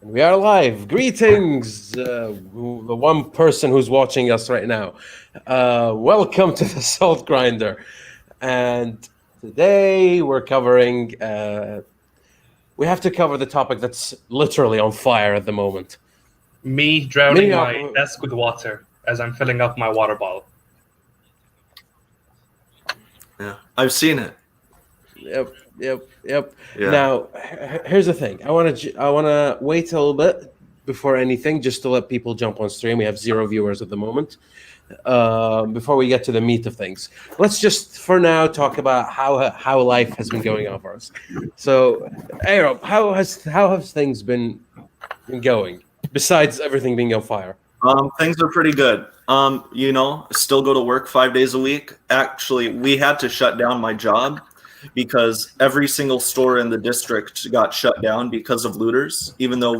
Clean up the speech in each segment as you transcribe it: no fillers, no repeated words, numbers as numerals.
We are live. Greetings, the one person who's watching us right now. Welcome to the Salt Grinder. And today we're covering, we have to cover the topic that's literally on fire at the moment. Me drowning my desk with water as I'm filling up my water bottle. Yeah, I've seen it. Yep. Yeah. Now, here's the thing. I want to wait a little bit before anything, just to let people jump on stream. We have 0 viewers at the moment. Before we get to the meat of things, let's just for now talk about how life has been going on for us. So, A-RAB, how have things been going besides everything being on fire? Things are pretty good. Still go to work 5 days a week. Actually, we had to shut down my job because every single store in the district got shut down because of looters. Even though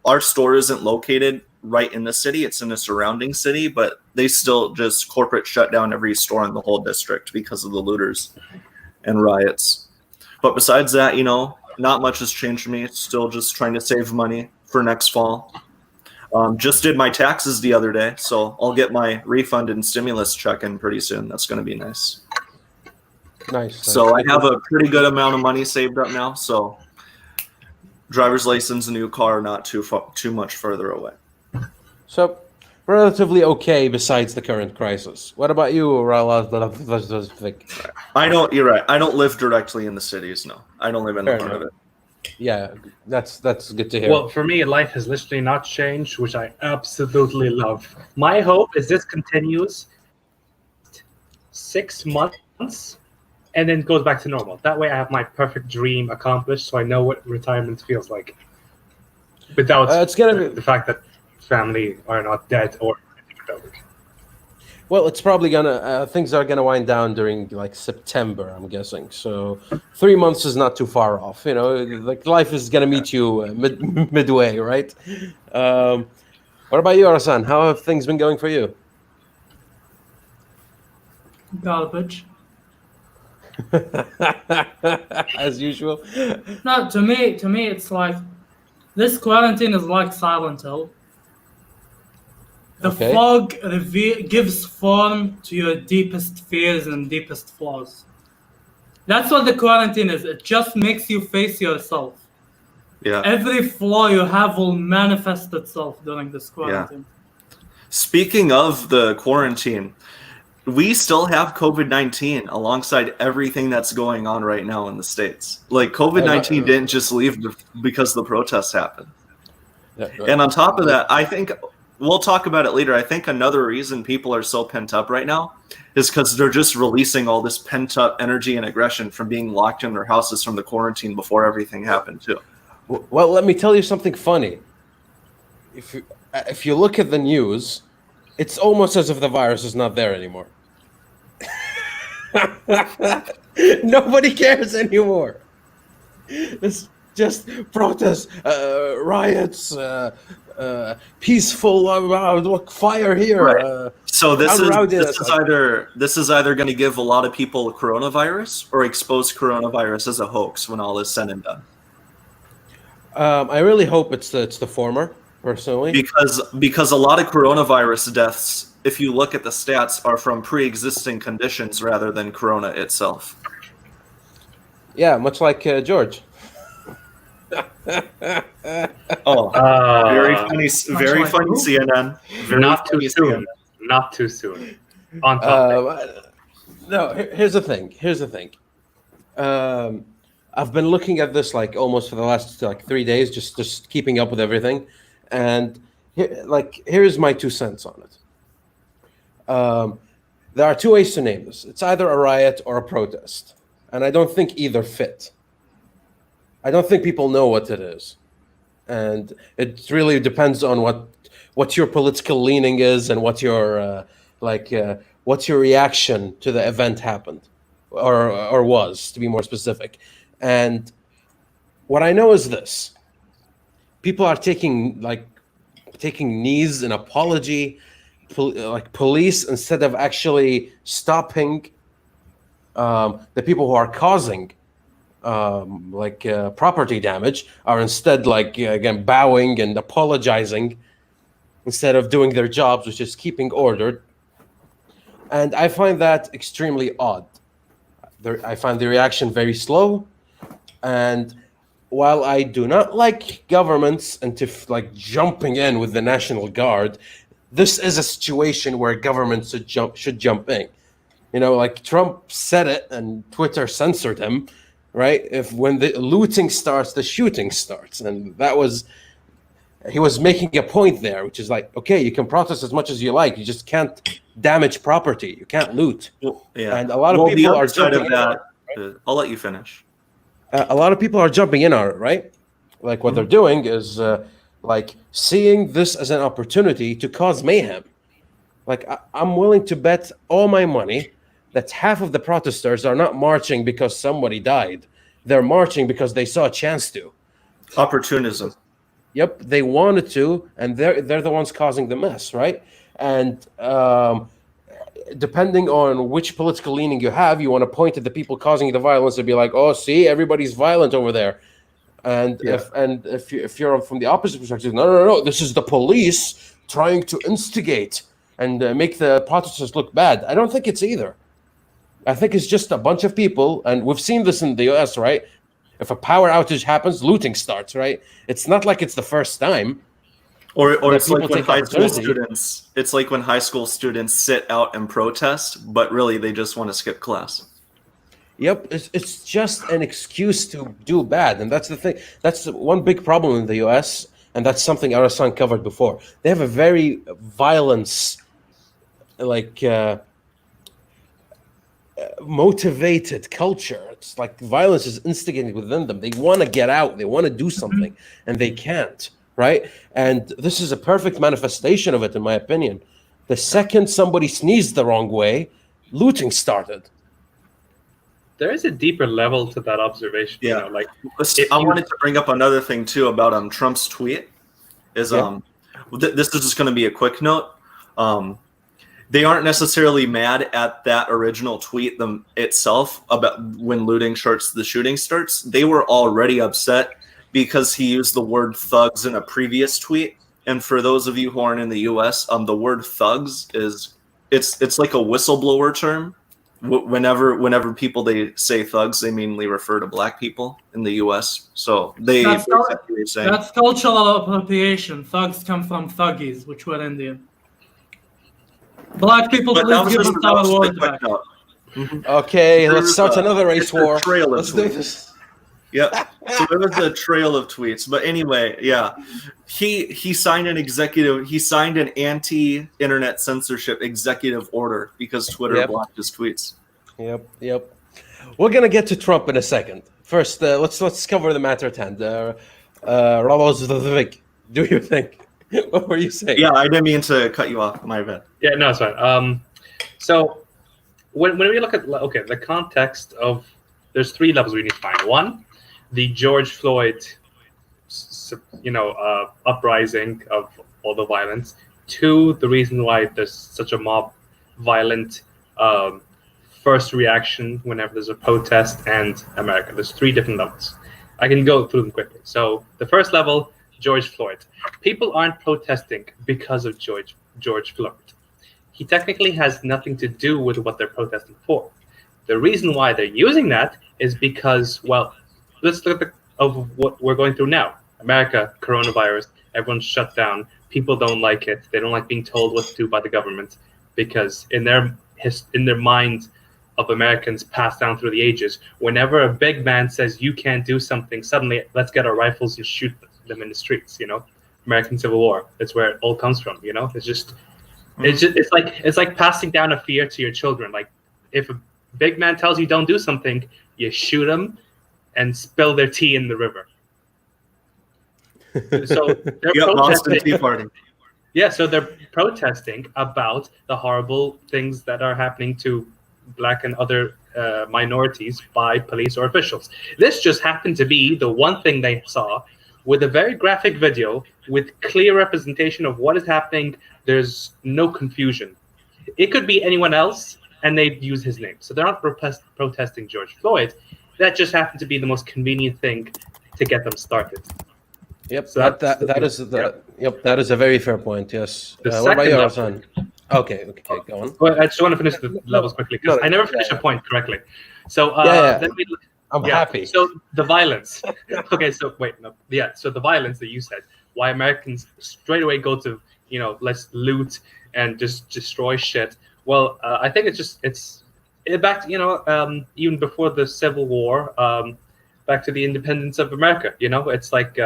our store isn't located right in the city, it's in a surrounding city, but they still just corporate shut down every store in the whole district because of the looters and riots. But besides that, not much has changed for me. It's still just trying to save money for next fall. Just did my taxes the other day, so I'll get my refund and stimulus check in pretty soon. That's going to be nice. Nice. So I have a pretty good amount of money saved up now. So driver's license, a new car, not too much further away. So relatively okay besides the current crisis. What about you, Ralosvek? You're right. I don't live directly in the cities. No, I don't live in the part of it. Yeah, that's good to hear. Well, for me, life has literally not changed, which I absolutely love. My hope is this continues 6 months and then goes back to normal. That way I have my perfect dream accomplished, so I know what retirement feels like. Without the fact that family are not dead or anything. Well, it's probably gonna things are gonna wind down during like September, I'm guessing. So 3 months is not too far off. Like life is gonna meet you midway, right? What about you, Arasan? How have things been going for you? Garbage. As usual. No, to me, it's like this quarantine is like Silent Hill. The fog gives form to your deepest fears and deepest flaws. That's what the quarantine is. It just makes you face yourself. Yeah. Every flaw you have will manifest itself during this quarantine. Yeah. Speaking of the quarantine, we still have COVID-19 alongside everything that's going on right now in the States. Like COVID-19 didn't just leave because the protests happened. Yeah, right. And on top of that, I think we'll talk about it later. I think another reason people are so pent up right now is because they're just releasing all this pent up energy and aggression from being locked in their houses from the quarantine before everything happened too. Well, let me tell you something funny. If you look at the news, it's almost as if the virus is not there anymore. Nobody cares anymore. It's just protests, riots, peaceful. Look, fire here. Right. So this is either going to give a lot of people coronavirus or expose coronavirus as a hoax when all is said and done. I really hope it's the former, personally. Because a lot of coronavirus deaths, if you look at the stats, are from pre-existing conditions rather than corona itself. Yeah, much like George. Very funny, very funny CNN. Very not too soon. Not too soon. On topic. No, here's the thing. I've been looking at this like almost for the last 3 days, just keeping up with everything, and here's my 2 cents on it. There are 2 ways to name this. It's either a riot or a protest, and I don't think either fit. I don't think people know what it is, and it really depends on what your political leaning is and what your what's your reaction to the event happened, or was, to be more specific. And what I know is this: people are taking knees in apology, like police, instead of actually stopping the people who are causing property damage are instead again bowing and apologizing instead of doing their jobs, which is keeping order. And I find that extremely odd. I find the reaction very slow. And while I do not like governments and jumping in with the National Guard, this is a situation where governments should jump in. Trump said it and Twitter censored him, right? When the looting starts, the shooting starts. And he was making a point there, which is okay, you can protest as much as you like. You just can't damage property. You can't loot. Well, yeah. And a lot of people are jumping in on it, right? I'll let you finish. A lot of people are jumping in on it, right? What they're doing is seeing this as an opportunity to cause mayhem. I'm willing to bet all my money that half of the protesters are not marching because somebody died. They're marching because they saw a chance to. Opportunism. Yep, they wanted to, and they're the ones causing the mess, right? And depending on which political leaning you have, you want to point at the people causing the violence and be like, "Oh, see, everybody's violent over there." And if you're from the opposite perspective, no, this is the police trying to instigate and make the protesters look bad. I don't think it's either. I think it's just a bunch of people, and we've seen this in the U.S., right? If a power outage happens, looting starts, right? It's not like it's the first time. Or it's like when high school students. It's like when high school students sit out and protest, but really they just want to skip class. Yep, it's just an excuse to do bad, and that's the thing. That's one big problem in the U.S., and that's something Arasan covered before. They have a very violence, motivated culture. It's like violence is instigated within them. They want to get out. They want to do something, and they can't, right? And this is a perfect manifestation of it, in my opinion. The second somebody sneezed the wrong way, looting started. There is a deeper level to that observation. Yeah, I wanted to bring up another thing too about Trump's tweet. This is just going to be a quick note. They aren't necessarily mad at that original tweet itself about when looting starts, the shooting starts. They were already upset because he used the word thugs in a previous tweet. And for those of you who aren't in the U.S., the word thugs it's like a whistleblower term. Whenever people they say thugs, they mainly refer to black people in the U.S. So that's cultural appropriation. Thugs come from thuggies, which were Indian. Black people, please give us our word back. Okay, let's start another race war. Let's do this. Yeah, so there was a trail of tweets, but anyway, yeah, he signed an anti-internet censorship executive order because Twitter blocked his tweets. Yep. We're gonna get to Trump in a second. First, let's cover the matter at hand. Ralosvek, do you think? What were you saying? Yeah, I didn't mean to cut you off. My bad. Yeah, no, it's fine. So when we look at the context of, there's three levels we need to find. One, the George Floyd, uprising of all the violence. Two, the reason why there's such a mob violent first reaction whenever there's a protest, and America. There's three different levels. I can go through them quickly. So the first level, George Floyd. People aren't protesting because of George Floyd. He technically has nothing to do with what they're protesting for. The reason why they're using that is because, let's look at what we're going through now. America, coronavirus, everyone's shut down. People don't like it. They don't like being told what to do by the government, because in their mind of Americans passed down through the ages, whenever a big man says you can't do something, suddenly let's get our rifles and shoot them in the streets. American Civil War. That's where it all comes from. It's like passing down a fear to your children. Like, if a big man tells you don't do something, you shoot them and spill their tea in the river. So they're protesting. Yeah, so they're protesting about the horrible things that are happening to Black and other minorities by police or officials. This just happened to be the one thing they saw, with a very graphic video with clear representation of what is happening. There's no confusion. It could be anyone else, and they'd use his name. So they're not protesting George Floyd. that just happened to be the most convenient thing to get them started. Yep, So that is a very fair point. Yes. The What about you, second Arasan? Okay, go on. Well, I just want to finish the levels quickly because I never finished a point correctly. So then we look. I'm happy. So the violence. Okay, so wait, no, yeah. So the violence that you said, why Americans straight away go to, let's loot and just destroy shit. Well, I think it's back to, even before the Civil War, back to the independence of America. It's like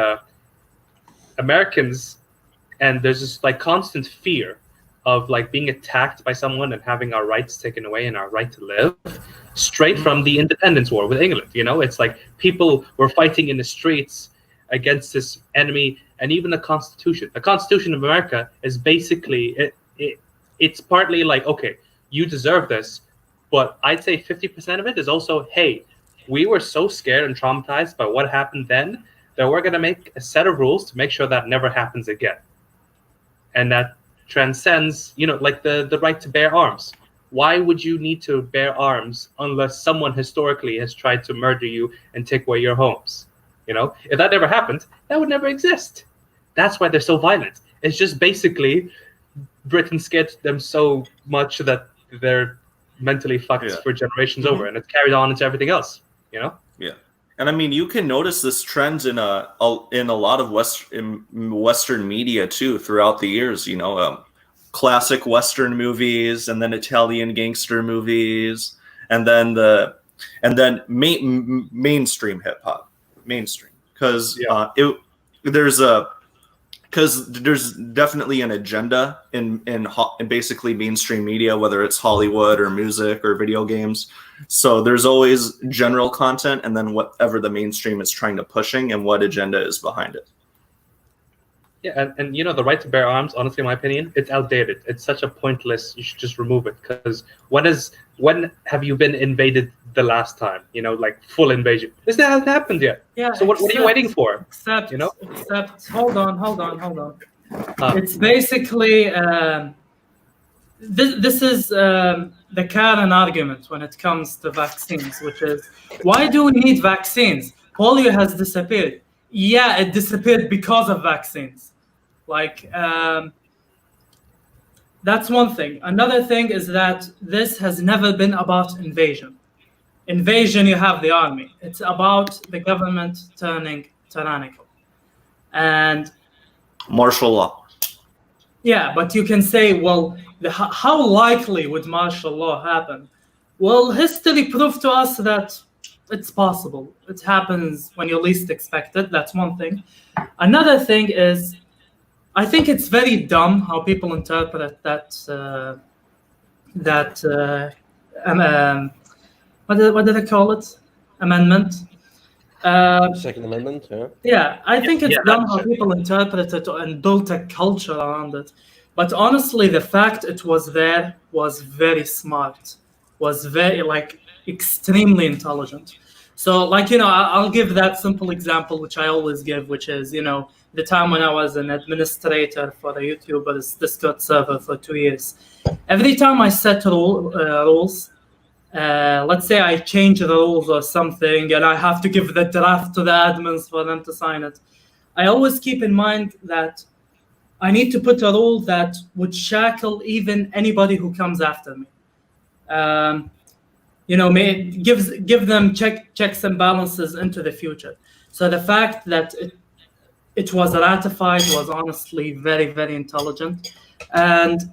Americans, and there's this like constant fear of like being attacked by someone and having our rights taken away and our right to live, straight from the independence war with England. It's like people were fighting in the streets against this enemy, and even the Constitution of America is basically it's partly like, okay, you deserve this, but I'd say 50% of it is also, hey, we were so scared and traumatized by what happened then that we're going to make a set of rules to make sure that never happens again. And that transcends, like the right to bear arms. Why would you need to bear arms unless someone historically has tried to murder you and take away your homes? If that never happened, that would never exist. That's why they're so violent. It's just basically Britain scared them so much that they're mentally fucked for generations over, and it's carried on into everything else. Yeah. And I mean, you can notice this trend in a lot of Western media too throughout the years. Classic Western movies, and then Italian gangster movies, and then mainstream hip hop, because there's definitely an agenda in basically mainstream media, whether it's Hollywood or music or video games. So there's always general content, and then whatever the mainstream is trying to pushing and what agenda is behind it. Yeah, and the right to bear arms, honestly, in my opinion, it's outdated. It's such a pointless, you should just remove it, because when have you been invaded the last time? Like full invasion. This hasn't happened yet. Yeah. So what are you waiting for? Except hold on. It's basically this is the Karen argument when it comes to vaccines, which is, why do we need vaccines? Polio has disappeared. Yeah, it disappeared because of vaccines. Like, that's one thing. Another thing is that this has never been about invasion. Invasion, you have the army. It's about the government turning tyrannical. And martial law. Yeah, but you can say, well, how likely would martial law happen? Well, history proved to us that it's possible. It happens when you least expect it. That's one thing. Another thing is, I think it's very dumb how people interpret that what did I call it? Amendment. Second Amendment. Yeah. Yeah, I think it's dumb how people interpret it and built a culture around it. But honestly, the fact it was there was very smart. Was very extremely intelligent. So I'll give that simple example, which I always give, which is, the time when I was an administrator for a YouTuber's Discord server for 2 years. Every time I set rules, let's say I change the rules or something, and I have to give the draft to the admins for them to sign it, I always keep in mind that I need to put a rule that would shackle even anybody who comes after me. Give them checks and balances into the future. So the fact that it was ratified was honestly very, very intelligent. And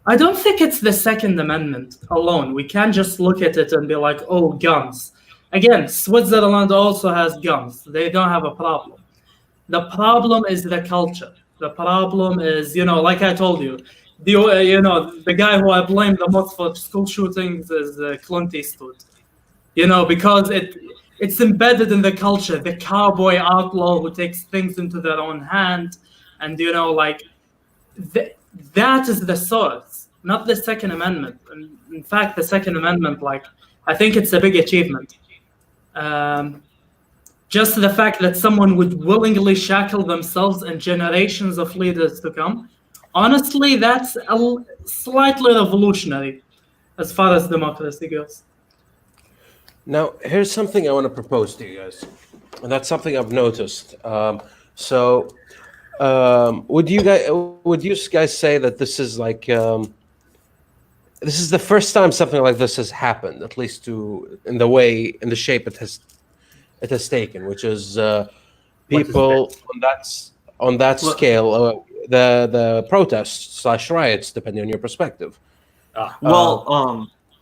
I don't think it's the Second Amendment alone. We can't just look at it and be like, oh, guns. Again, Switzerland also has guns. They don't have a problem. The problem is the culture. The problem is, like I told you, the guy who I blame the most for school shootings is Clint Eastwood. Because it's embedded in the culture, the cowboy outlaw who takes things into their own hand, and that is the source, not the Second Amendment. And in fact, the Second Amendment, I think it's a big achievement. Just the fact that someone would willingly shackle themselves and generations of leaders to come. Honestly, that's slightly revolutionary as far as democracy goes. Now, here's something I want to propose to you guys, and that's something I've noticed. Would you guys say that this is like this is the first time something like this has happened, at least in the shape it has taken, which is people on that scale, the protests / riots, depending on your perspective.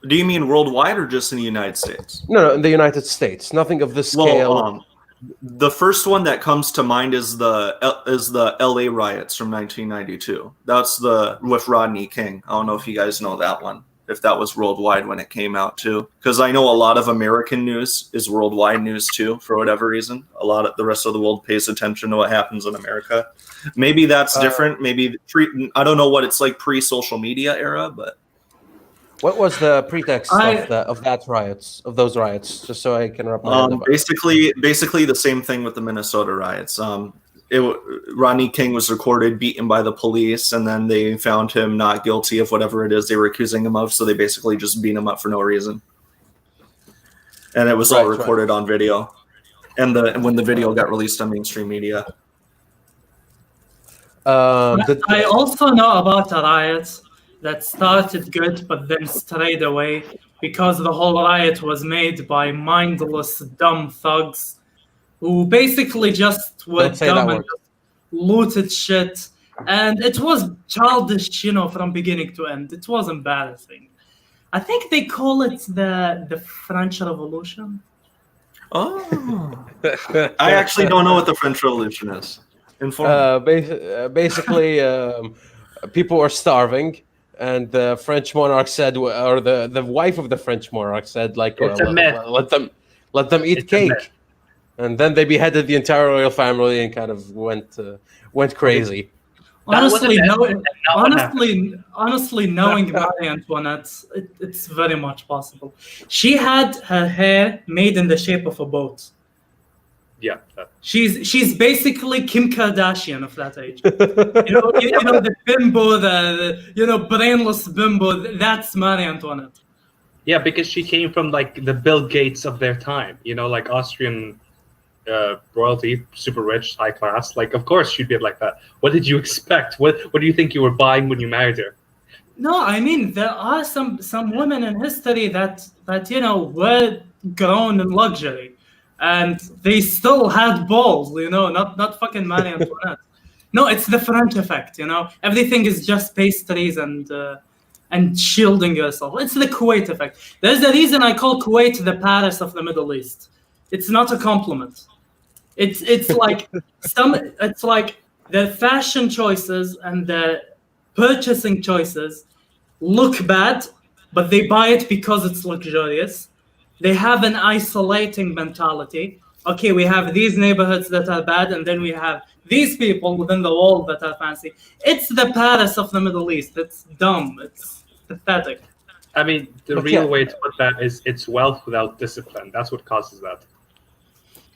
Do you mean worldwide or just in the United States? No, in the United States. Nothing of this scale. The first one that comes to mind is the LA riots from 1992. That's with Rodney King. I don't know if you guys know that one, if that was worldwide when it came out too. Because I know a lot of American news is worldwide news too, for whatever reason. A lot of the rest of the world pays attention to what happens in America. Maybe that's different. Maybe I don't know what it's like pre-social media era, but. What was the pretext of those riots? Just so I can wrap my head around. Basically the same thing with the Minnesota riots. Rodney King was recorded beaten by the police, and then they found him not guilty of whatever it is they were accusing him of. So they basically just beat him up for no reason, and it was all recorded on video. And when the video got released on mainstream media. I also know about the riots that started good but then strayed away because the whole riot was made by mindless, dumb thugs who basically just were dumb and just looted shit. And it was childish, from beginning to end. It was embarrassing. I think they call it the French Revolution. Oh. I actually don't know what the French Revolution is. Basically, people were starving. And the French monarch said, or the wife of the French monarch said, like, let them eat cake, and then they beheaded the entire royal family and kind of went crazy. Honestly, knowing Marie Antoinette, it's very much possible. She had her hair made in the shape of a boat. Yeah, she's basically Kim Kardashian of that age. The bimbo, the brainless bimbo. That's Marie Antoinette. Yeah, because she came from like the Bill Gates of their time. Like Austrian royalty, super rich, high class. Like, of course she'd be like that. What did you expect? What do you think you were buying when you married her? No, I mean there are some women in history that were grown in luxury. And they still had balls, not fucking Marie Antoinette. No, it's the French effect, Everything is just pastries and shielding yourself. It's the Kuwait effect. There's a reason I call Kuwait the Paris of the Middle East. It's not a compliment. It's like it's like the fashion choices and the purchasing choices look bad, but they buy it because it's luxurious. They have an isolating mentality. Okay, we have these neighborhoods that are bad, and then we have these people within the wall that are fancy. It's the Paris of the Middle East. It's dumb. It's pathetic. I mean, the real way to put that is it's wealth without discipline. That's what causes that.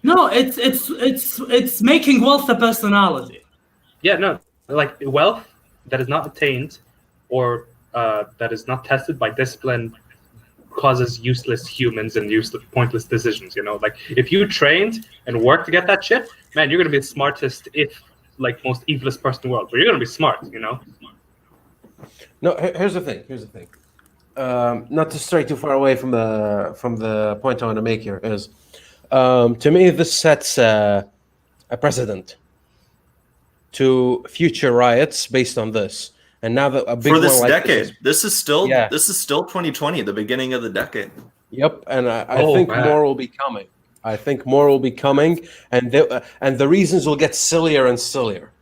No, it's making wealth a personality. Yeah, no, like wealth that is not attained or that is not tested by discipline causes useless humans and useless, pointless decisions. Like if you trained and worked to get that shit, man, you're gonna be the smartest, if like most evilest person in the world. But you're gonna be smart, No, here's the thing. Not to stray too far away from the point I want to make here is, to me, this sets a precedent to future riots based on this. And now that a big for this one like decade, this is still 2020, the beginning of the decade. Yep, and I think more will be coming. And the reasons will get sillier and sillier.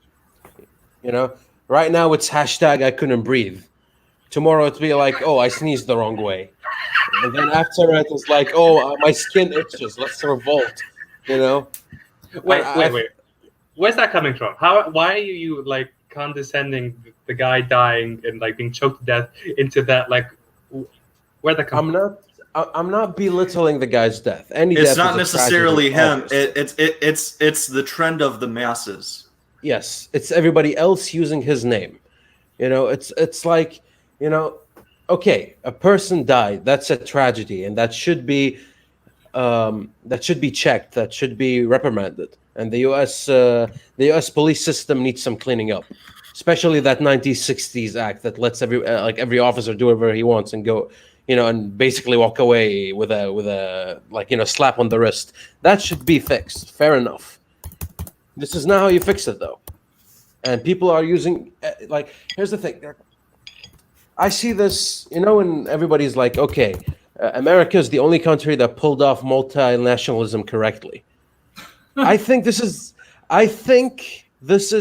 Right now it's hashtag I couldn't breathe. Tomorrow it'll be like, oh, I sneezed the wrong way, and then after it it's like, oh, my skin itches. Let's revolt. Wait. Where's that coming from? Why are you like condescending the guy dying and like being choked to death into that, like, where'd that come from? I'm not belittling the guy's death. It's not necessarily him. It's the trend of the masses. Yes, it's everybody else using his name. It's like, okay, a person died. That's a tragedy, and that should be that should be checked, that should be reprimanded. And the U.S. police system needs some cleaning up, especially that 1960s act that lets every officer do whatever he wants and go, and basically walk away with a slap on the wrist. That should be fixed. Fair enough. This is not how you fix it, though. And people are using here's the thing. I see this, and everybody's like, okay, America is the only country that pulled off multinationalism correctly. I think this is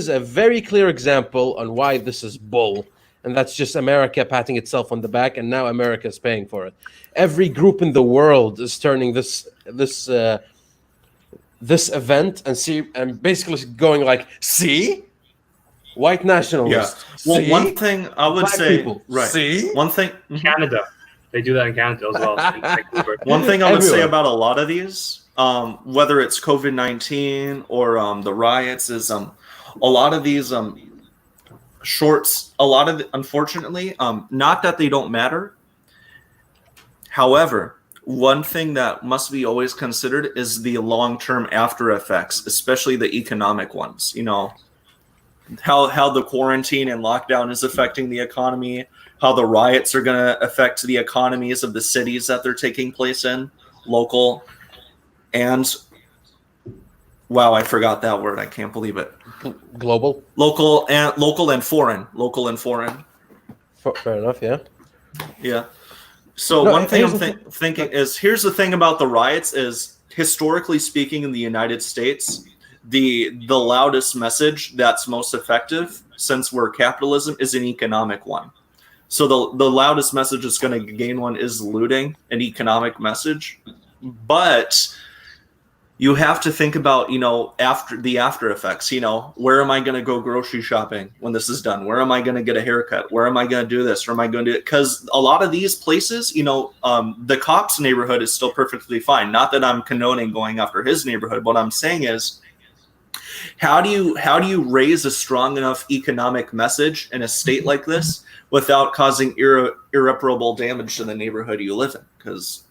a very clear example on why this is bull, and that's just America patting itself on the back, and now America is paying for it. Every group in the world is turning this event and basically going like, see, white nationalists. Yeah. Well, see? one thing I would say, people. right? See? One thing. Canada, they do that in Canada as well. One thing I would say about a lot of these, whether it's COVID-19 or the riots, is a lot of these shorts. Unfortunately, not that they don't matter. However, one thing that must be always considered is the long-term after effects, especially the economic ones. How the quarantine and lockdown is affecting the economy, how the riots are going to affect the economies of the cities that they're taking place in, local, and I forgot that word. I can't believe it. Global, local and foreign. Fair enough. Yeah. Yeah. So one thing I'm thinking is, here's the thing about the riots is, historically speaking, in the United States, the loudest message that's most effective, since we're capitalism, is an economic one. So the loudest message that's going to gain one is looting, an economic message. But you have to think about, after effects, where am I going to go grocery shopping when this is done? Where am I going to get a haircut? Where am I going to do this? Where am I going to do it? Because a lot of these places, the cop's neighborhood is still perfectly fine. Not that I'm condoning going after his neighborhood. What I'm saying is, how do you raise a strong enough economic message in a state like this without causing irreparable damage to the neighborhood you live in? Because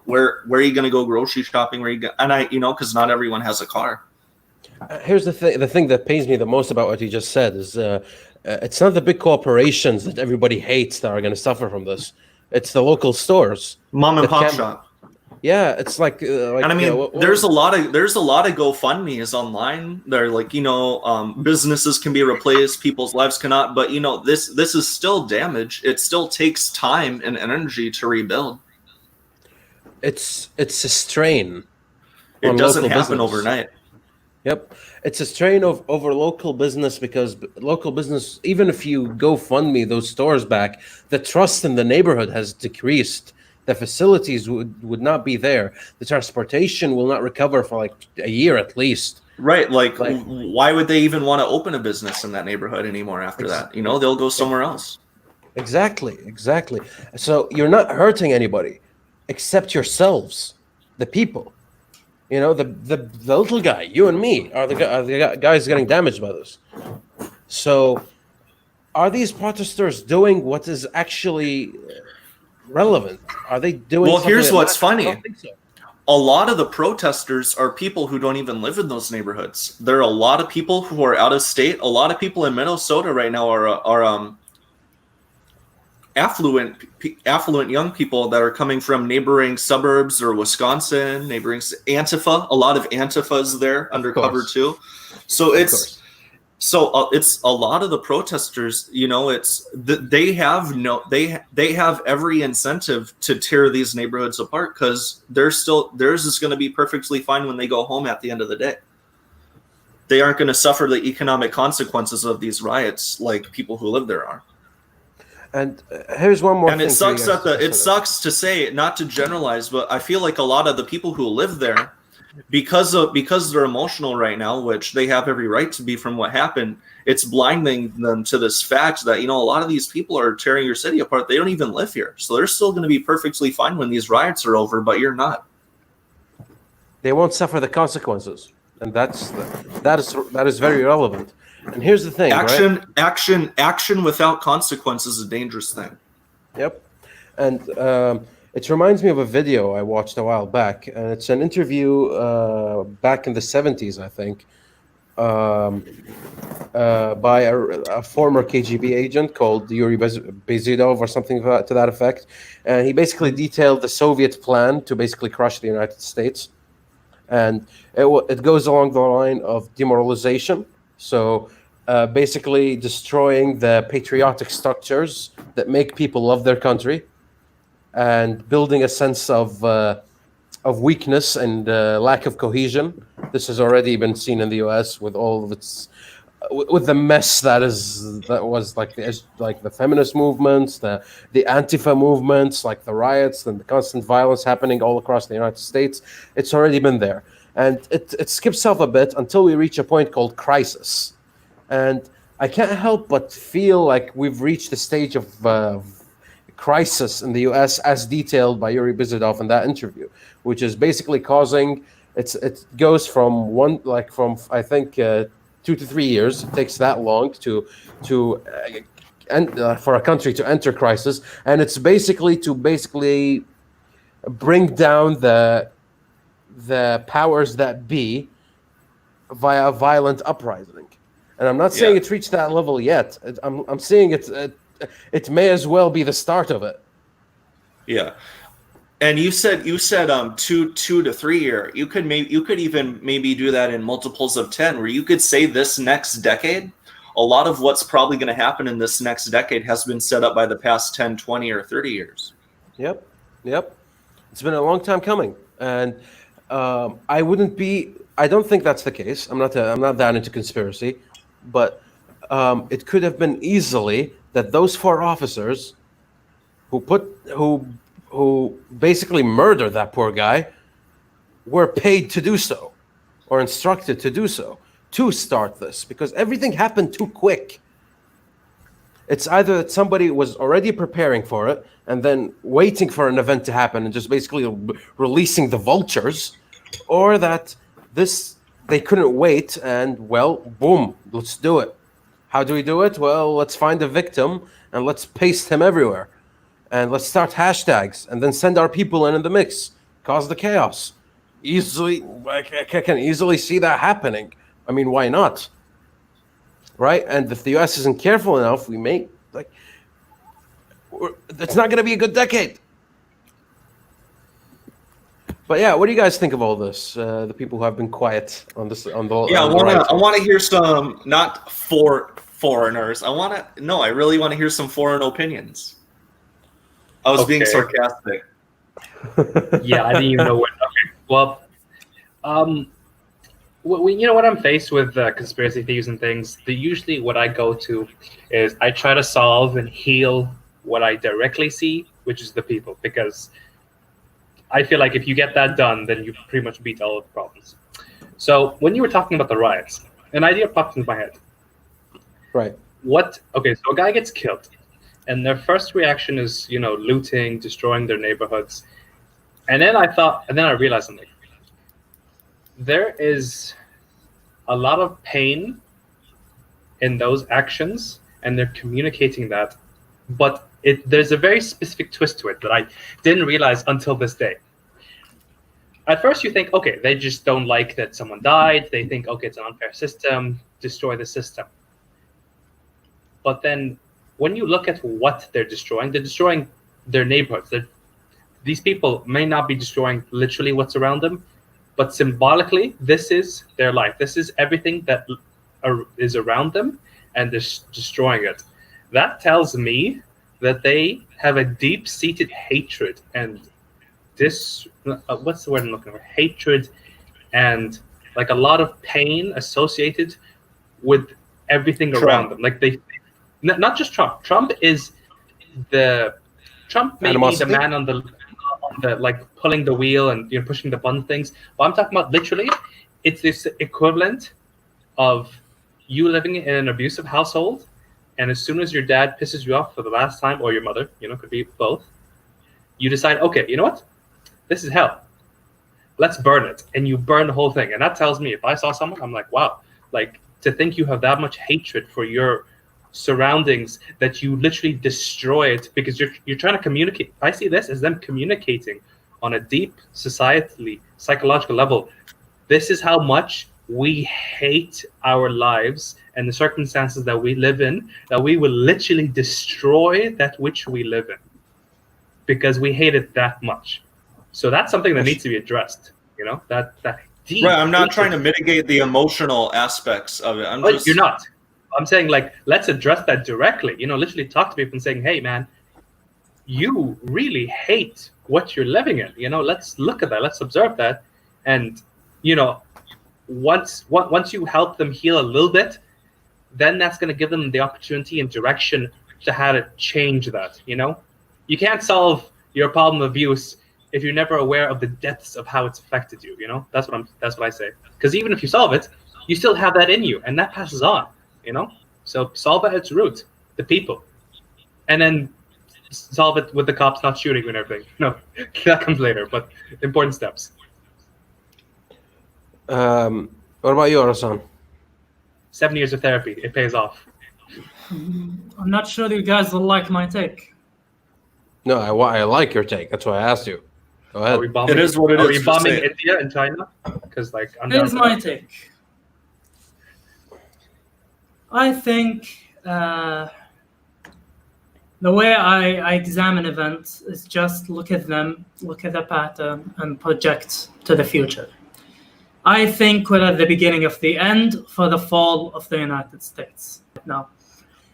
where are you going to go grocery shopping? Because not everyone has a car. Here's the thing that pains me the most about what you just said is it's not the big corporations that everybody hates that are going to suffer from this. It's the local stores, mom and pop shop. Yeah, it's like and I mean, there's a lot of GoFundMe's online. They're like, businesses can be replaced, people's lives cannot. But this is still damage. It still takes time and energy to rebuild. It's a strain. It doesn't happen overnight. Yep, it's a strain over local business, because local business, even if you GoFundMe those stores back, the trust in the neighborhood has decreased. The facilities would not be there. The transportation will not recover for like a year at least. Right. Like why would they even want to open a business in that neighborhood anymore after that? They'll go somewhere else. Exactly. So you're not hurting anybody except yourselves, the people. The little guy, you and me, are the guys getting damaged by this. So are these protesters doing what is actually relevant? Are they doing? Well, here's what's funny. I don't think so. A lot of the protesters are people who don't even live in those neighborhoods. There are a lot of people who are out of state. A lot of people in Minnesota right now are affluent young people that are coming from neighboring suburbs or Wisconsin, neighboring Antifa. A lot of Antifas there undercover too. So it's a lot of the protesters, they have every incentive to tear these neighborhoods apart, because theirs is going to be perfectly fine when they go home at the end of the day. They aren't going to suffer the economic consequences of these riots like people who live there are. And here's one more thing. And it sucks to say, not to generalize, but I feel like a lot of the people who live there, because they're emotional right now, which they have every right to be from what happened, it's blinding them to this fact that, a lot of these people are tearing your city apart. They don't even live here. So they're still going to be perfectly fine when these riots are over, but you're not. They won't suffer the consequences. And that is very relevant. And here's the thing, action without consequence is a dangerous thing. Yep. And It reminds me of a video I watched a while back, and it's an interview back in the 70s, I think, by a former KGB agent called Yuri Bezidov or something to that effect. And he basically detailed the Soviet plan to basically crush the United States. And it goes along the line of demoralization. So basically destroying the patriotic structures that make people love their country, and building a sense of weakness and lack of cohesion. This has already been seen in the U.S. with all of its, with the mess that was like the feminist movements, the Antifa movements, like the riots and the constant violence happening all across the United States. It's already been there, and it skips off a bit until we reach a point called crisis, and I can't help but feel like we've reached a stage of crisis in the U.S. as detailed by Yuri Bezidov in that interview, which is basically causing it goes from I think 2 to 3 years. It takes that long to for a country to enter crisis, and it's basically to bring down the powers that be via violent uprising. And I'm not saying it's reached that level yet. I'm saying it may as well be the start of it. Yeah. And you said 2 to 3 year. You could even maybe do that in multiples of 10, where you could say this next decade, a lot of what's probably going to happen in this next decade has been set up by the past 10, 20, or 30 years. Yep. It's been a long time coming, and I don't think that's the case. I'm not that into conspiracy, but it could have been easily that those 4 officers who basically murdered that poor guy were paid to do so, or instructed to do so, to start this, because everything happened too quick. It's either that somebody was already preparing for it and then waiting for an event to happen and just basically releasing the vultures, or that they couldn't wait and, well, boom, let's do it. How do we do it? Well, let's find a victim and let's paste him everywhere. And let's start hashtags and then send our people in the mix, cause the chaos. I can easily see that happening. I mean, why not? Right? And if the U.S. isn't careful enough, we may, it's not going to be a good decade. But yeah, what do you guys think of all this? The people who have been quiet on this, I want to hear some, not for foreigners. I really want to hear some foreign opinions. I was being sarcastic. Yeah, I didn't even know what. Okay, well, when I'm faced with conspiracy theories and things, usually what I go to is I try to solve and heal what I directly see, which is the people, because I feel like if you get that done, then you pretty much beat all of the problems. So when you were talking about the riots, an idea popped into my head. Right. Okay, so a guy gets killed, and their first reaction is, looting, destroying their neighborhoods. And then I realized something. There is a lot of pain in those actions, and they're communicating that. But there's a very specific twist to it that I didn't realize until this day. At first you think, okay, they just don't like that someone died. They think, okay, it's an unfair system, destroy the system. But then when you look at what they're destroying their neighborhoods. These people may not be destroying literally what's around them, but symbolically, this is their life. This is everything that is around them, and they're destroying it. That tells me that they have a deep-seated hatred and what's the word I'm looking for? Hatred and like a lot of pain associated with everything around them. Like not just Trump. Trump may be the man on the like pulling the wheel and pushing the button things. But I'm talking about literally, it's this equivalent of you living in an abusive household, and as soon as your dad pisses you off for the last time, or your mother, could be both, you decide, okay, you know what? This is hell. Let's burn it. And you burn the whole thing. And that tells me, if I saw someone, I'm like, wow, like to think you have that much hatred for your surroundings that you literally destroy it because you're trying to communicate. I see this as them communicating on a deep societally psychological level. This is how much we hate our lives and the circumstances that we live in, that we will literally destroy that which we live in because we hate it that much. So that's something that needs to be addressed. That deep. Right. I'm not trying to mitigate the emotional aspects of it. You're not. I'm saying, like, let's address that directly. Literally talk to people and saying, hey, man, you really hate what you're living in. Let's look at that. Let's observe that. And, once you help them heal a little bit, then that's going to give them the opportunity and direction to how to change that. You can't solve your problem of abuse if you're never aware of the depths of how it's affected you. That's what I say. Because even if you solve it, you still have that in you, and that passes on. So solve it at its root, the people, and then solve it with the cops not shooting and everything. No, that comes later, but important steps. What about you, Arasan? 7 years of therapy, it pays off. I'm not sure you guys will like my take. No, I like your take. That's why I asked you. Go ahead. It is what it is. Are we bombing India and China? Because here's my take. I think the way I examine events is just look at them, look at the pattern, and project to the future. I think we're at the beginning of the end for the fall of the United States. Now,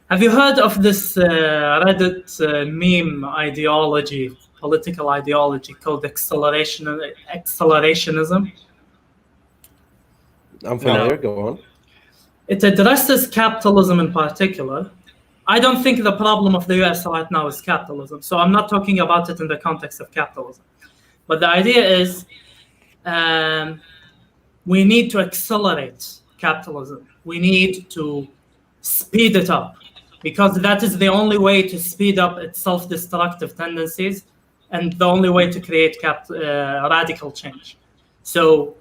have you heard of this Reddit meme ideology, political ideology called accelerationism? I'm familiar. Go on. It addresses capitalism in particular. I don't think the problem of the US right now is capitalism, so I'm not talking about it in the context of capitalism. But the idea is we need to accelerate capitalism. We need to speed it up because that is the only way to speed up its self-destructive tendencies and the only way to create radical change. So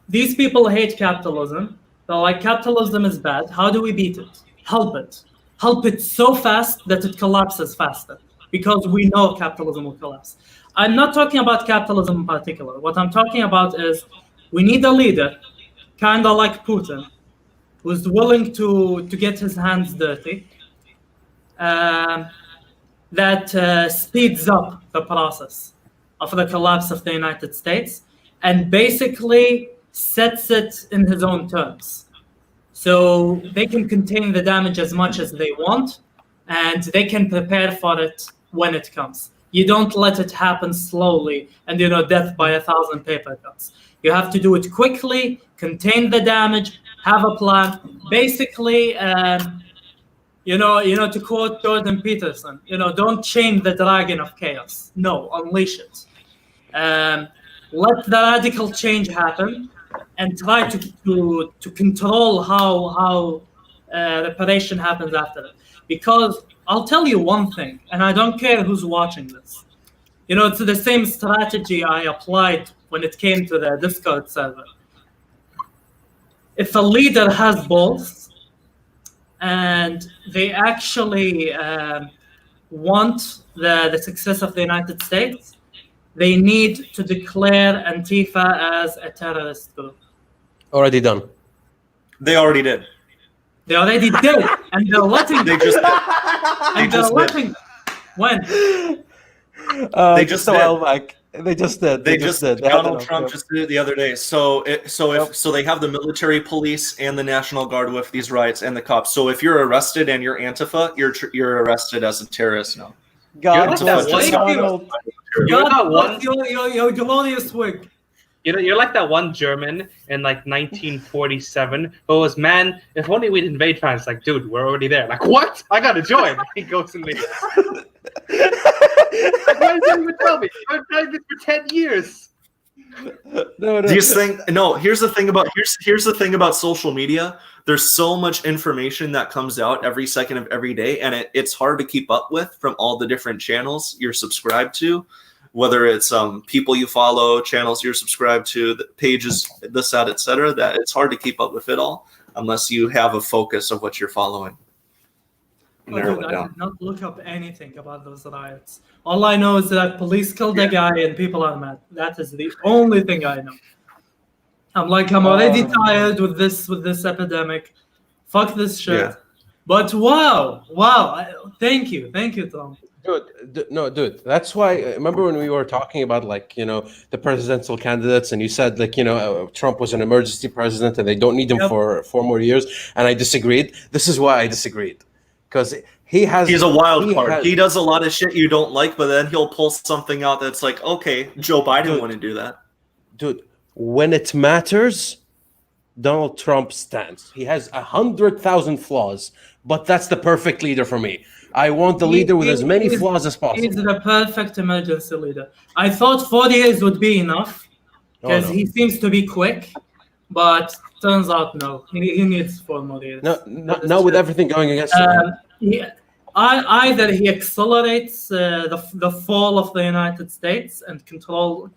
these people hate capitalism. They're like, capitalism is bad. How do we beat it? Help it. Help it so fast that it collapses faster because we know capitalism will collapse. I'm not talking about capitalism in particular. What I'm talking about is we need a leader, kind of like Putin, who's willing to get his hands dirty, that speeds up the process of the collapse of the United States and basically sets it in his own terms. So they can contain the damage as much as they want, and they can prepare for it when it comes. You don't let it happen slowly and, death by 1,000 paper cuts. You have to do it quickly, contain the damage, have a plan. Basically, to quote Jordan Peterson, don't chain the dragon of chaos. No, unleash it. Let the radical change happen and try to control how reparation happens after it. Because I'll tell you one thing, and I don't care who's watching this. It's the same strategy I applied when it came to the Discord server. If a leader has balls and they actually want the success of the United States, they need to declare Antifa as a terrorist group. Already done. They already did. They already did, and they're letting. They just. And they're letting. When? They just a while back. They just did. They just did. Donald Trump just did it the other day. So they have the military police and the National Guard with these riots and the cops. So if you're arrested and you're Antifa, you're arrested as a terrorist now. God bless your glorious wig. You're like that one German in like 1947 who was, man, if only we'd invade France. Like, dude, we're already there. Like, what? I gotta join. He goes and leaves. Like, why didn't you tell me? I've been doing this for 10 years. No. These things. No. Here's the thing about social media. There's so much information that comes out every second of every day, and it's hard to keep up with from all the different channels you're subscribed to. Whether it's people you follow, channels you're subscribed to, the pages, this, that, etc., that it's hard to keep up with it all. unless you have a focus of what you're following. Dude, I did not look up anything about those riots. All I know is that police killed a guy and people are mad. That is the only thing I know. I'm already tired with this epidemic. Fuck this shit. Yeah. But wow, thank you, Tom. Dude, that's why. Remember when we were talking about the presidential candidates, and you said Trump was an emergency president and they don't need him for 4 more years, and I disagreed. This is why I disagreed, because he's a wild card. He does a lot of shit you don't like, but then he'll pull something out that's like, okay, Joe Biden wouldn't do that. Dude, when it matters, Donald Trump stands. He has 100,000 flaws, but that's the perfect leader for me. I want the leader with as many flaws as possible. He's the perfect emergency leader. I thought 4 years would be enough because he seems to be quick, but turns out no. He needs 4 more years. No, with everything going against him. Either he accelerates the fall of the United States and control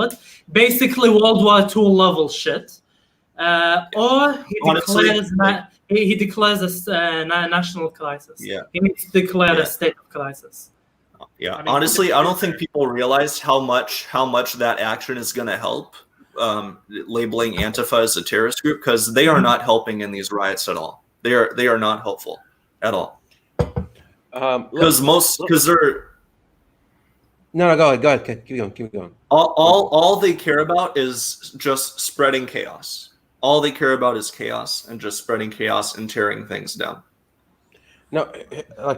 it, basically World War II level shit, or he declares a national crisis. Yeah. He needs to declare a state of crisis. Yeah, honestly, I don't think people realize how much that action is going to help labeling Antifa as a terrorist group, because they are not helping in these riots at all. They are not helpful at all. Because they're go ahead, keep going. All they care about is just spreading chaos. All they care about is chaos and just spreading chaos and tearing things down. No,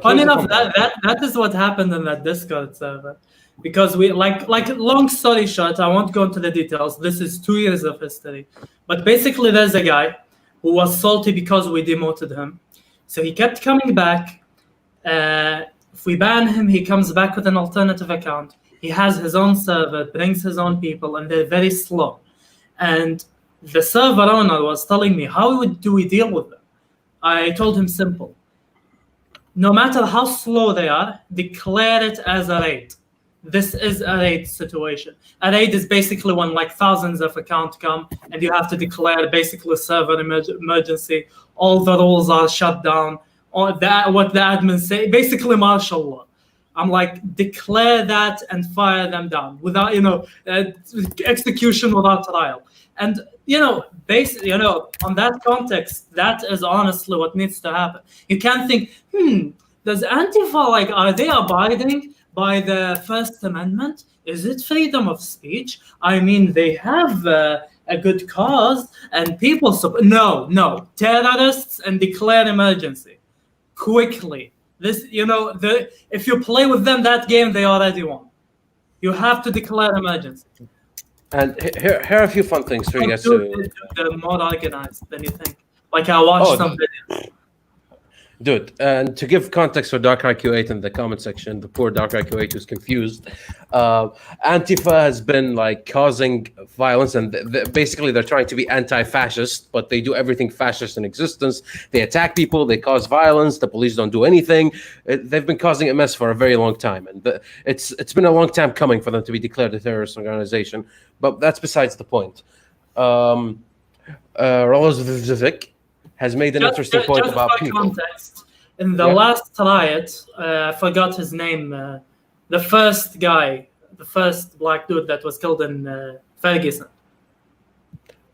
funny enough, that is what happened in that Discord server, because we like long story short, I won't go into the details. This is 2 years of history, but basically there's a guy who was salty because we demoted him, so he kept coming back. If we ban him, he comes back with an alternative account. He has his own server, brings his own people, and they're very slow. And the server owner was telling me, how do we deal with them? I told him simple. No matter how slow they are, declare it as a raid. This is a raid situation. A raid is basically when thousands of accounts come and you have to declare basically server emergency. All the rules are shut down. Or what the admins say, basically martial law. I'm declare that and fire them down without, execution without trial. And, basically, on that context, that is honestly what needs to happen. You can't think, does Antifa, are they abiding by the First Amendment? Is it freedom of speech? I mean, they have a good cause and people no, terrorists and declare emergency. Quickly. This, if you play with them that game, they already won. You have to declare emergency. And here are a few fun things for you guys to... They're more organized than you think. I watched some videos. Dude, and to give context for DarkRQ8 in the comment section, the poor DarkRQ8 who's confused, Antifa has been causing violence, and basically they're trying to be anti-fascist, but they do everything fascist in existence. They attack people, they cause violence, the police don't do anything. They've been causing a mess for a very long time, and it's been a long time coming for them to be declared a terrorist organization, but that's besides the point. Ralosvek has made an interesting point about people. Context. In the last riot, I forgot his name. The first guy, the first black dude that was killed in Ferguson.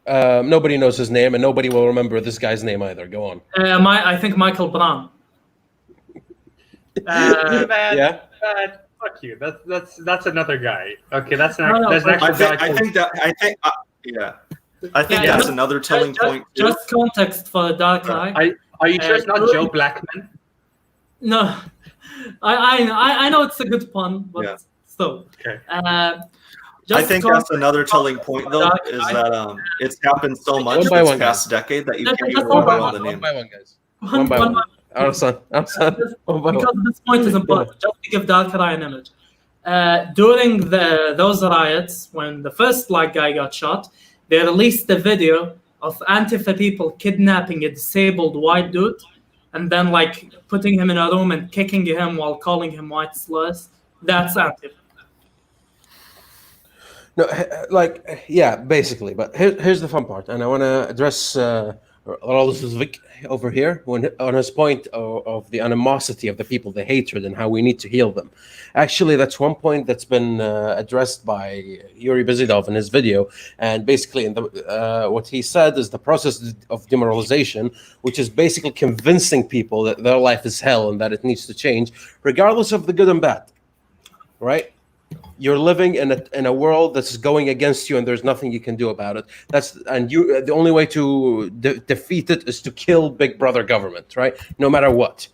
Nobody knows his name, and nobody will remember this guy's name either. Go on. I think Michael Brown. Yeah. Fuck you. That's another guy. Okay, that's an actual guy. I think that's another telling point. Just context for the dark eye. Are you sure it's not Joe Blackman? No, I know it's a good pun, but still. Okay. I think that's another telling point, though, is that it's happened so much this past decade that you can't even remember all the names. One by one, guys. One by one. Arasan. Because this point is important, just to give Dark Eye an image. During those riots, when the first black guy got shot, they released a video of Antifa people kidnapping a disabled white dude and then putting him in a room and kicking him while calling him white slurs. That's Antifa. No, basically. But here's the fun part, and I want to address Ralosvek over here, when on his point of the animosity of the people, the hatred, and how we need to heal them. Actually, that's one point that's been addressed by Yuri Bezidov in his video, and basically, in the what he said is the process of demoralization, which is basically convincing people that their life is hell and that it needs to change, regardless of the good and bad. Right? You're living in a world that's going against you, and there's nothing you can do about it. The only way to defeat it is to kill Big Brother government, right? No matter what.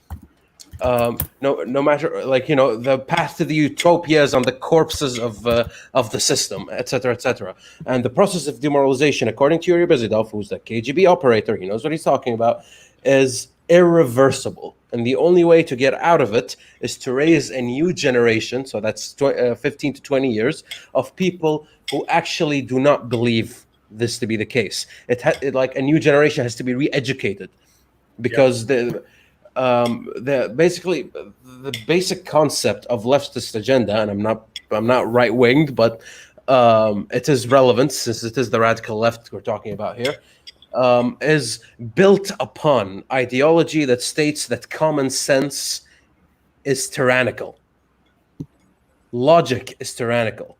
No matter, like, you know, the path to the utopia is on the corpses of the system, etc., etc. And the process of demoralization, according to Yuri Bezidov, who's the KGB operator, he knows what he's talking about, is irreversible. And the only way to get out of it is to raise a new generation, so that's 15 to 20 years, of people who actually do not believe this to be the case. Like a new generation has to be re-educated, because basically the basic concept of leftist agenda, and I'm not right-winged, but it is relevant since it is the radical left we're talking about here. Is built upon ideology that states that common sense is tyrannical. Logic is tyrannical.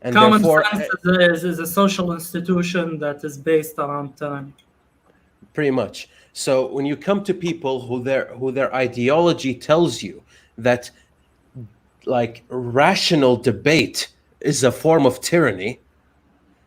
And common sense is a social institution that is based around tyranny. Pretty much. So when you come to people who their ideology tells you that, like, rational debate is a form of tyranny,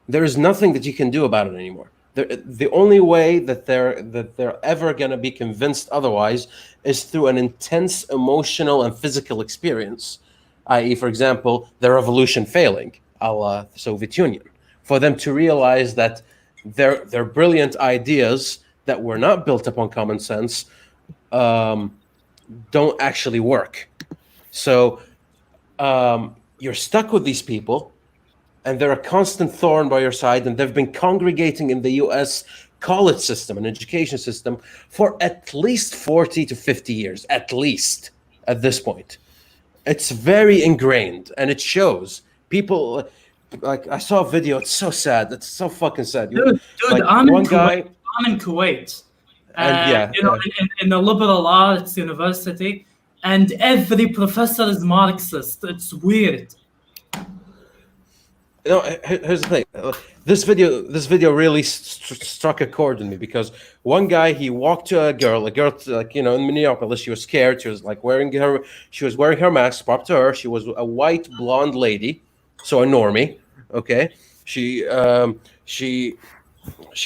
there is nothing that you can do about it anymore. The only way that they're ever going to be convinced otherwise is through an intense emotional and physical experience, i.e., for example, the revolution failing, a la the Soviet Union, for them to realize that their brilliant ideas that were not built upon common sense don't actually work. So you're stuck with these people, and they're a constant thorn by your side, and they've been congregating in the U.S. college system and education system for at least 40 to 50 years, at least, at this point. It's very ingrained, and it shows. People, like, I saw a video, it's so sad, it's so fucking sad. Dude, like, I'm in Kuwait. And in a liberal arts university, and every professor is Marxist. It's weird. No, here's the thing. This video really struck a chord in me, because one guy, he walked to a girl, like, you know, in Minneapolis. She was scared. She was like wearing her mask. Popped to her. She was a white blonde lady, so a normie. Okay, she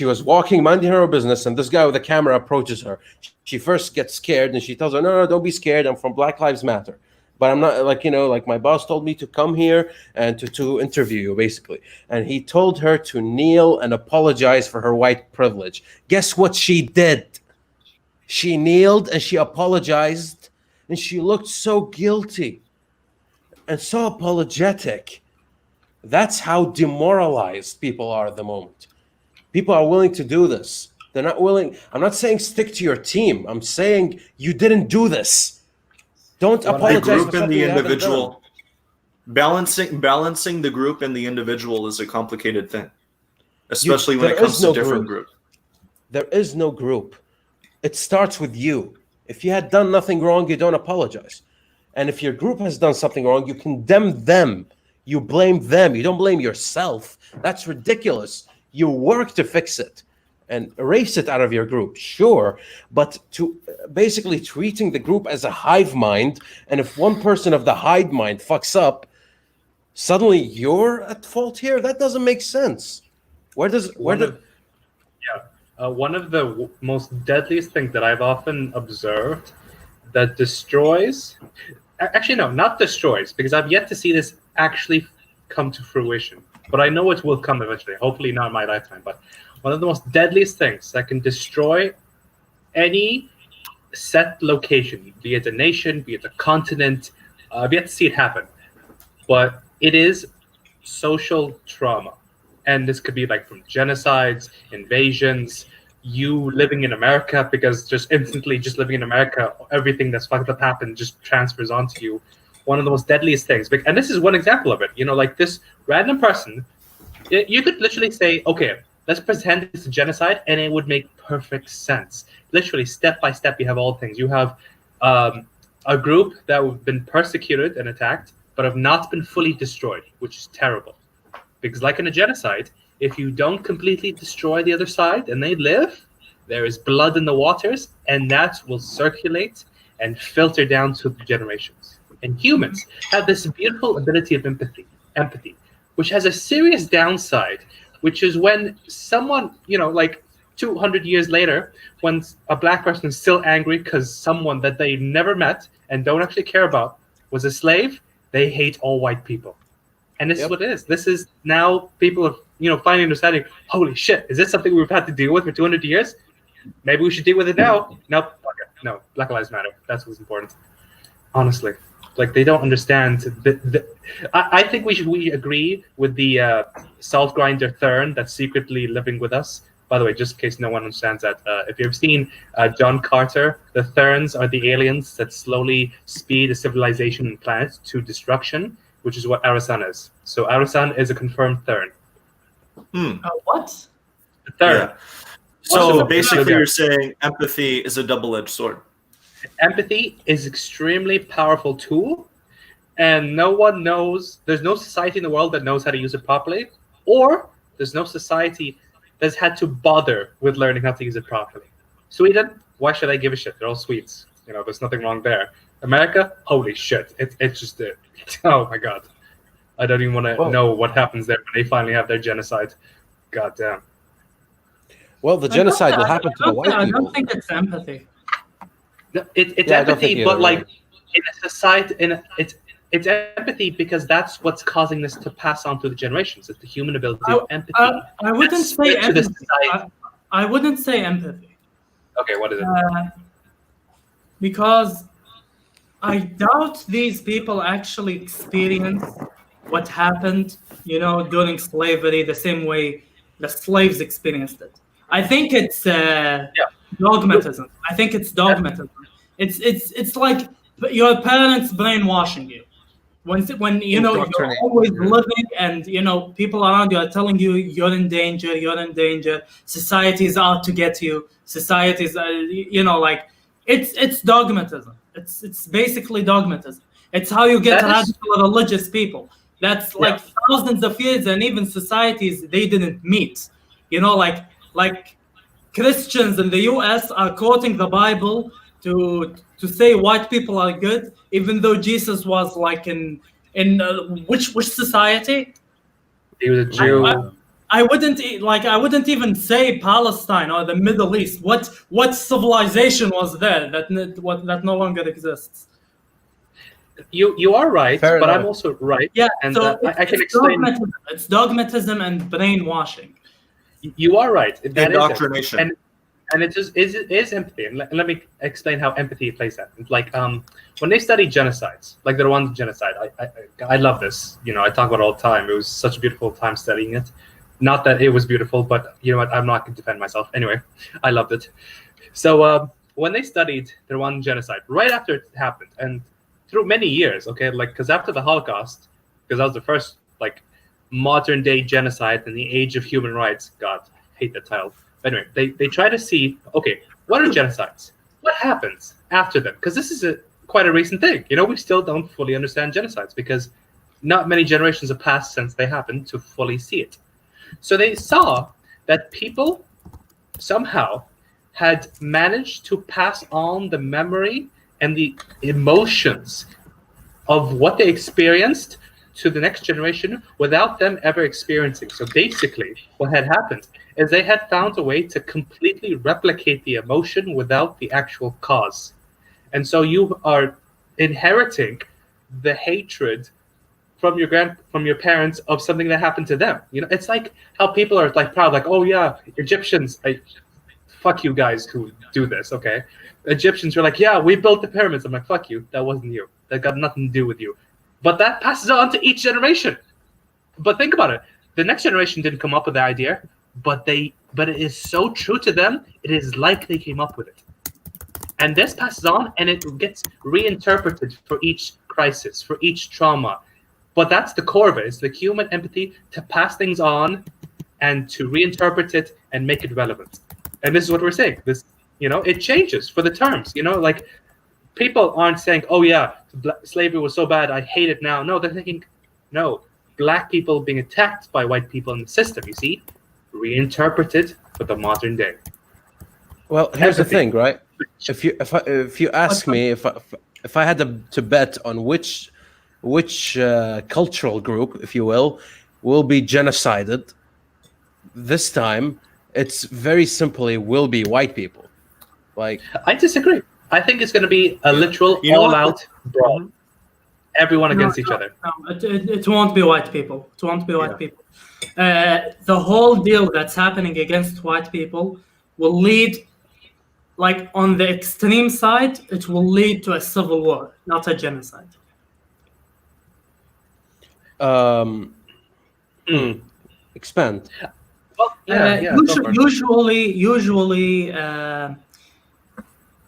was walking, minding her own business, and this guy with a camera approaches her. She first gets scared, and she tells her, "No, don't be scared. I'm from Black Lives Matter. But I'm not, like, you know, like, my boss told me to come here and to interview you," basically. And he told her to kneel and apologize for her white privilege. Guess what she did? She kneeled and she apologized, and she looked so guilty and so apologetic. That's how demoralized people are at the moment. People are willing to do this. They're not willing. I'm not saying stick to your team. I'm saying you didn't do this. Don't apologize. The group and the individual, balancing the group and the individual is a complicated thing, especially when it comes to different groups. There is no group. It starts with you. If you had done nothing wrong, you don't apologize. And if your group has done something wrong, you condemn them. You blame them. You don't blame yourself. That's ridiculous. You work to fix it and erase it out of your group, sure, but to basically treating the group as a hive mind, and if one person of the hive mind fucks up, suddenly you're at fault here? That doesn't make sense. One of the most deadliest things that I've often observed that destroys, actually no, not destroys, because I've yet to see this actually come to fruition, but I know it will come eventually, hopefully not in my lifetime, but one of the most deadliest things that can destroy any set location, be it a nation, be it a continent, I've yet to see it happen, but it is social trauma. And this could be like from genocides, invasions, you living in America, because just instantly just living in America, everything that's fucked up happened just transfers onto you. One of the most deadliest things. And this is one example of it. You know, like this random person, you could literally say, okay, let's pretend it's a genocide, and it would make perfect sense. Literally, step by step, you have all things. You have a group that have been persecuted and attacked, but have not been fully destroyed, which is terrible. Because like in a genocide, if you don't completely destroy the other side and they live, there is blood in the waters, and that will circulate and filter down to the generations. And humans have this beautiful ability of empathy, which has a serious downside, which is when someone, like 200 years later, when a black person is still angry because someone that they never met and don't actually care about was a slave, they hate all white people. And this is what it is. This is now people are, finally understanding, holy shit, is this something we've had to deal with for 200 years? Maybe we should deal with it now. Nope. Okay. No, Black Lives Matter. That's what's important. Honestly. Like, they don't understand. I think we agree with the salt grinder Thurn that's secretly living with us. By the way, just in case no one understands that, if you've seen John Carter, the Thurns are the aliens that slowly speed a civilization and planet to destruction, which is what Arasan is. So Arasan is a confirmed Thurn. What? The Thurn. Yeah. So basically you're saying empathy is a double-edged sword. Empathy is extremely powerful tool, and no one knows, there's no society in the world that knows how to use it properly, or there's no society that's had to bother with learning how to use it properly. Sweden, why should I give a shit? They're all Swedes. There's nothing wrong there. America, holy shit. It's just it. Oh my God. I don't even want to know what happens there when they finally have their genocide. God damn. Well, the genocide will happen to the white people. I don't think it's empathy. It's empathy, but like in a society, it's empathy because that's what's causing this to pass on through the generations. It's the human ability of empathy. I wouldn't say empathy. I wouldn't say empathy. Okay, what is it? Because I doubt these people actually experience what happened, during slavery the same way the slaves experienced it. I think it's dogmatism. I think it's dogmatism. It's like your parents brainwashing you. When you're always living and people around you are telling you you're in danger, society's out to get you, society's it's dogmatism. It's basically dogmatism. It's how you get radical religious people. That's like thousands of years, and even societies they didn't meet. Like Christians in the US are quoting the Bible to say white people are good, even though Jesus was like in which society? He was a Jew. I wouldn't even say Palestine or the Middle East. What civilization was there that no longer exists? You are right, but I'm also right. Yeah, and so I can explain. It's dogmatism and brainwashing. You are right. That indoctrination. And it is empathy. And let me explain how empathy plays that. It's like when they study genocides, like the Rwandan genocide, I love this. I talk about it all the time. It was such a beautiful time studying it. Not that it was beautiful, but you know what? I'm not going to defend myself. Anyway, I loved it. So when they studied the Rwandan genocide, right after it happened, and through many years, okay, like because after the Holocaust, because that was the first like modern day genocide in the age of human rights. God, I hate that title. But anyway, they try to see, okay, what are genocides? What happens after them? Because this is quite a recent thing. We still don't fully understand genocides because not many generations have passed since they happened to fully see it. So they saw that people somehow had managed to pass on the memory and the emotions of what they experienced to the next generation without them ever experiencing. So basically, what had happened is they had found a way to completely replicate the emotion without the actual cause. And so you are inheriting the hatred from your parents of something that happened to them. It's like how people are like proud, like, oh yeah, Egyptians, fuck you guys who do this, okay? Egyptians are like, yeah, we built the pyramids. I'm like, fuck you, that wasn't you. That got nothing to do with you. But that passes on to each generation. But think about it. The next generation didn't come up with the idea, but it is so true to them, it is like they came up with it. And this passes on, and it gets reinterpreted for each crisis, for each trauma. But that's the core of it. It's the human empathy to pass things on and to reinterpret it and make it relevant. And this is what we're saying. This, it changes for the terms. Like people aren't saying, "Oh yeah, slavery was so bad, I hate it now." No, they're thinking, "No, black people being attacked by white people in the system." You see, reinterpreted for the modern day. Well, here's the thing, right? If you ask me if I had to bet on which cultural group, if you will be genocided this time, it's very simply will be white people. Like, I disagree. I think it's going to be a literal all-out brawl. Everyone against each other. No, it won't be white people. It won't be white people. The whole deal that's happening against white people will lead, like on the extreme side, it will lead to a civil war, not a genocide. Expand. Well, usually,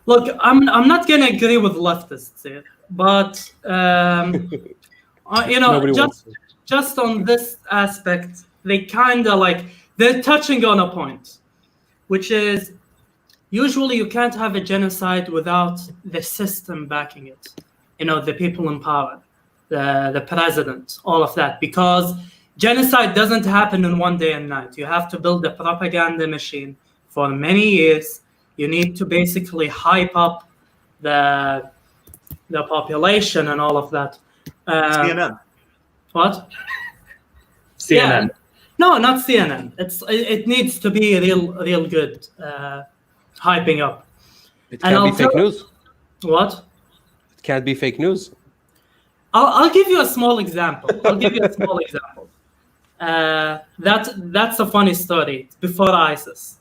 look, I'm not gonna agree with leftists here, but just on this aspect, they kind of they're touching on a point, which is usually you can't have a genocide without the system backing it. The people in power, the president, all of that, because genocide doesn't happen in one day and night. You have to build a propaganda machine for many years. You need to basically hype up the population and all of that. CNN. What? CNN. Yeah. No, not CNN. It needs to be real good hyping up. It can't be fake news. What? It can't be fake news. I'll give you a small example. That's a funny story. Before ISIS.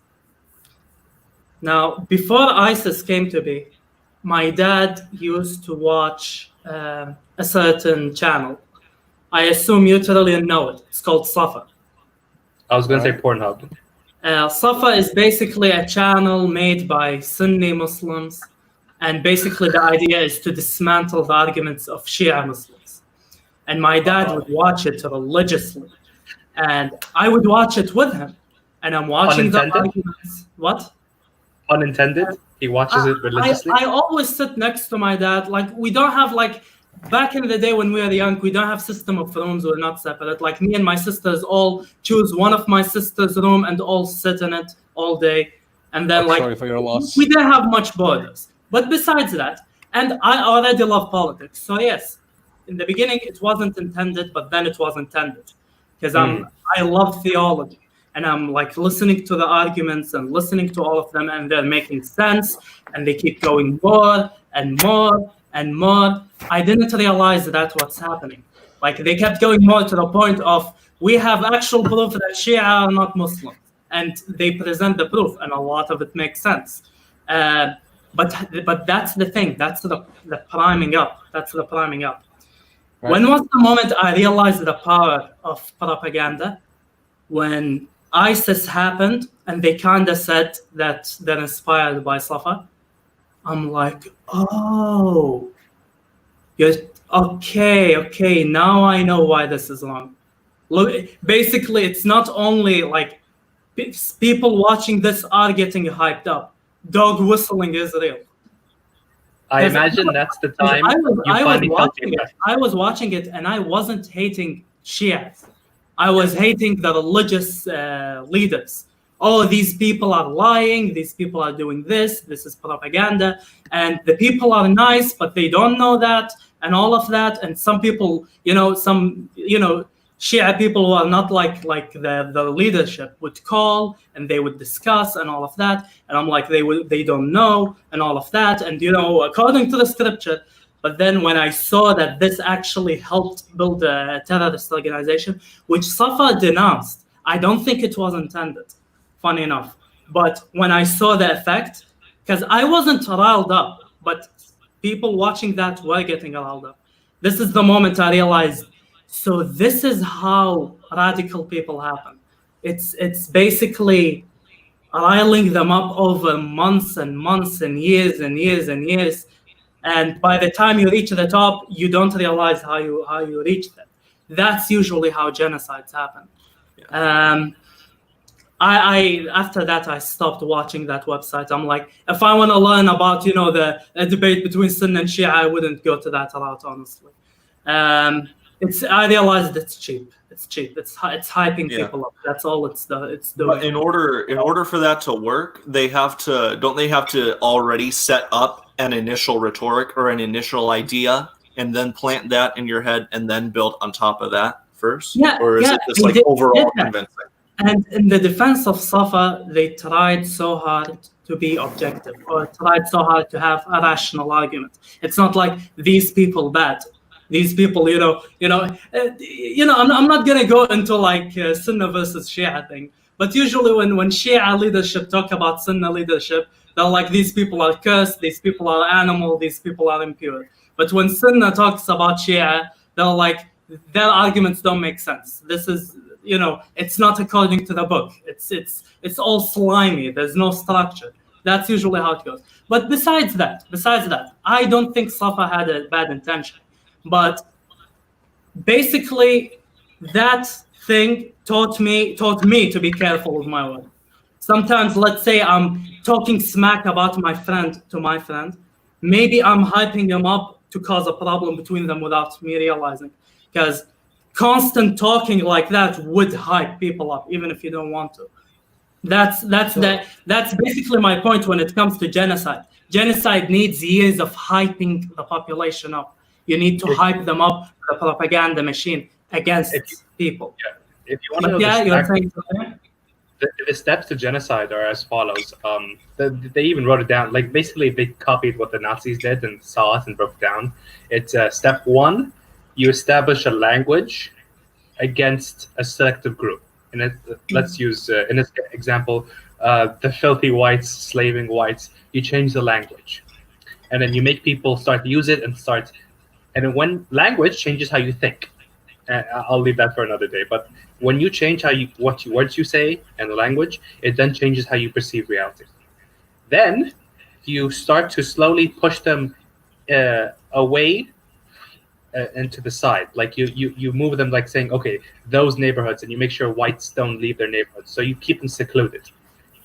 Now, before ISIS came to be, my dad used to watch a certain channel. I assume you totally know it. It's called Safa. I was going to say Pornhub. Safa is basically a channel made by Sunni Muslims, and basically the idea is to dismantle the arguments of Shia Muslims. And my dad would watch it religiously, and I would watch it with him. And I'm watching the arguments. What? Unintended? He watches it religiously? I always sit next to my dad. We don't have back in the day when we were young, we don't have system of rooms. We're not separate. Me and my sisters all choose one of my sister's room and all sit in it all day. And then sorry for your loss. We didn't have much borders. But besides that, and I already love politics. So yes, in the beginning it wasn't intended, but then it was intended. Because I love theology. And I'm listening to the arguments and listening to all of them, and they're making sense, and they keep going more and more and more. I didn't realize that's what's happening. They kept going more to the point of, we have actual proof that Shia are not Muslim, and they present the proof, and a lot of it makes sense. But that's the thing. That's the priming up. That's the priming up. Right. When was the moment I realized the power of propaganda? When ISIS happened, and they kind of said that they're inspired by Safa. I'm like, oh, okay, now I know why this is wrong. Look, basically, it's not only people watching this are getting hyped up. Dog whistling is real. I imagine that's the time I was watching it, and I wasn't hating Shias. I was hating the religious leaders. Oh, these people are lying. These people are doing this. This is propaganda. And the people are nice, but they don't know that, and all of that. And some people, Shia people who are not like the leadership would call, and they would discuss and all of that. And I'm like, they don't know and all of that. And according to the scripture. But then when I saw that this actually helped build a terrorist organization, which Safa denounced, I don't think it was intended, funny enough. But when I saw the effect, because I wasn't riled up, but people watching that were getting riled up. This is the moment I realized, so this is how radical people happen. It's basically riling them up over months and months and years and years and years. And by the time you reach the top, you don't realize how you reach them. That's usually how genocides happen. I after that I stopped watching that website. I'm like, if I want to learn about the debate between Sunni and Shia, I wouldn't go to that route, honestly. I realized it's cheap. It's cheap. It's hyping people up. That's all it's doing. But in order for that to work, don't they have to already set up an initial rhetoric or an initial idea and then plant that in your head and then build on top of that first? Or is it just overall convincing? And in the defense of Safa, they tried so hard to be objective, or tried so hard to have a rational argument. It's not like these people bad. These people, I'm not gonna go into like Sunni versus Shia thing. But usually when Shia leadership talk about Sunni leadership, they're like, these people are cursed, these people are animal, these people are impure. But when Sunni talks about Shia, they're like, their arguments don't make sense. This is, it's not according to the book. It's all slimy. There's no structure. That's usually how it goes. But besides that, I don't think Safa had a bad intention. But basically, that thing taught me to be careful with my word. Sometimes, let's say I'm talking smack about my friend to my friend. Maybe I'm hyping him up to cause a problem between them without me realizing. Because constant talking like that would hype people up, even if you don't want to. That's basically my point when it comes to genocide. Genocide needs years of hyping the population up. You need to hype them up, the propaganda machine against people. Yeah. If you want to know the steps to genocide are as follows. They even wrote it down. Like basically, they copied what the Nazis did and saw it and broke it down. It's step 1. You establish a language against a selective group. And let's use, in this example, the filthy whites, slaving whites. You change the language. And then you make people start to use it and then when language changes how you think. I'll leave that for another day. But when you change what words you say and the language, it then changes how you perceive reality. Then you start to slowly push them away and to the side. Like you move them, like saying, okay, those neighborhoods, and you make sure whites don't leave their neighborhoods. So you keep them secluded.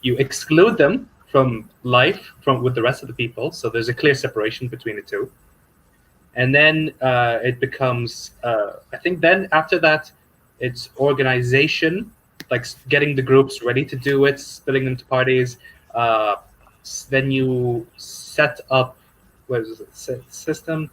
You exclude them from life with the rest of the people. So there's a clear separation between the two. And then it becomes, I think then after that, it's organization, like getting the groups ready to do it, splitting them to parties. Then you set up, what is it, system,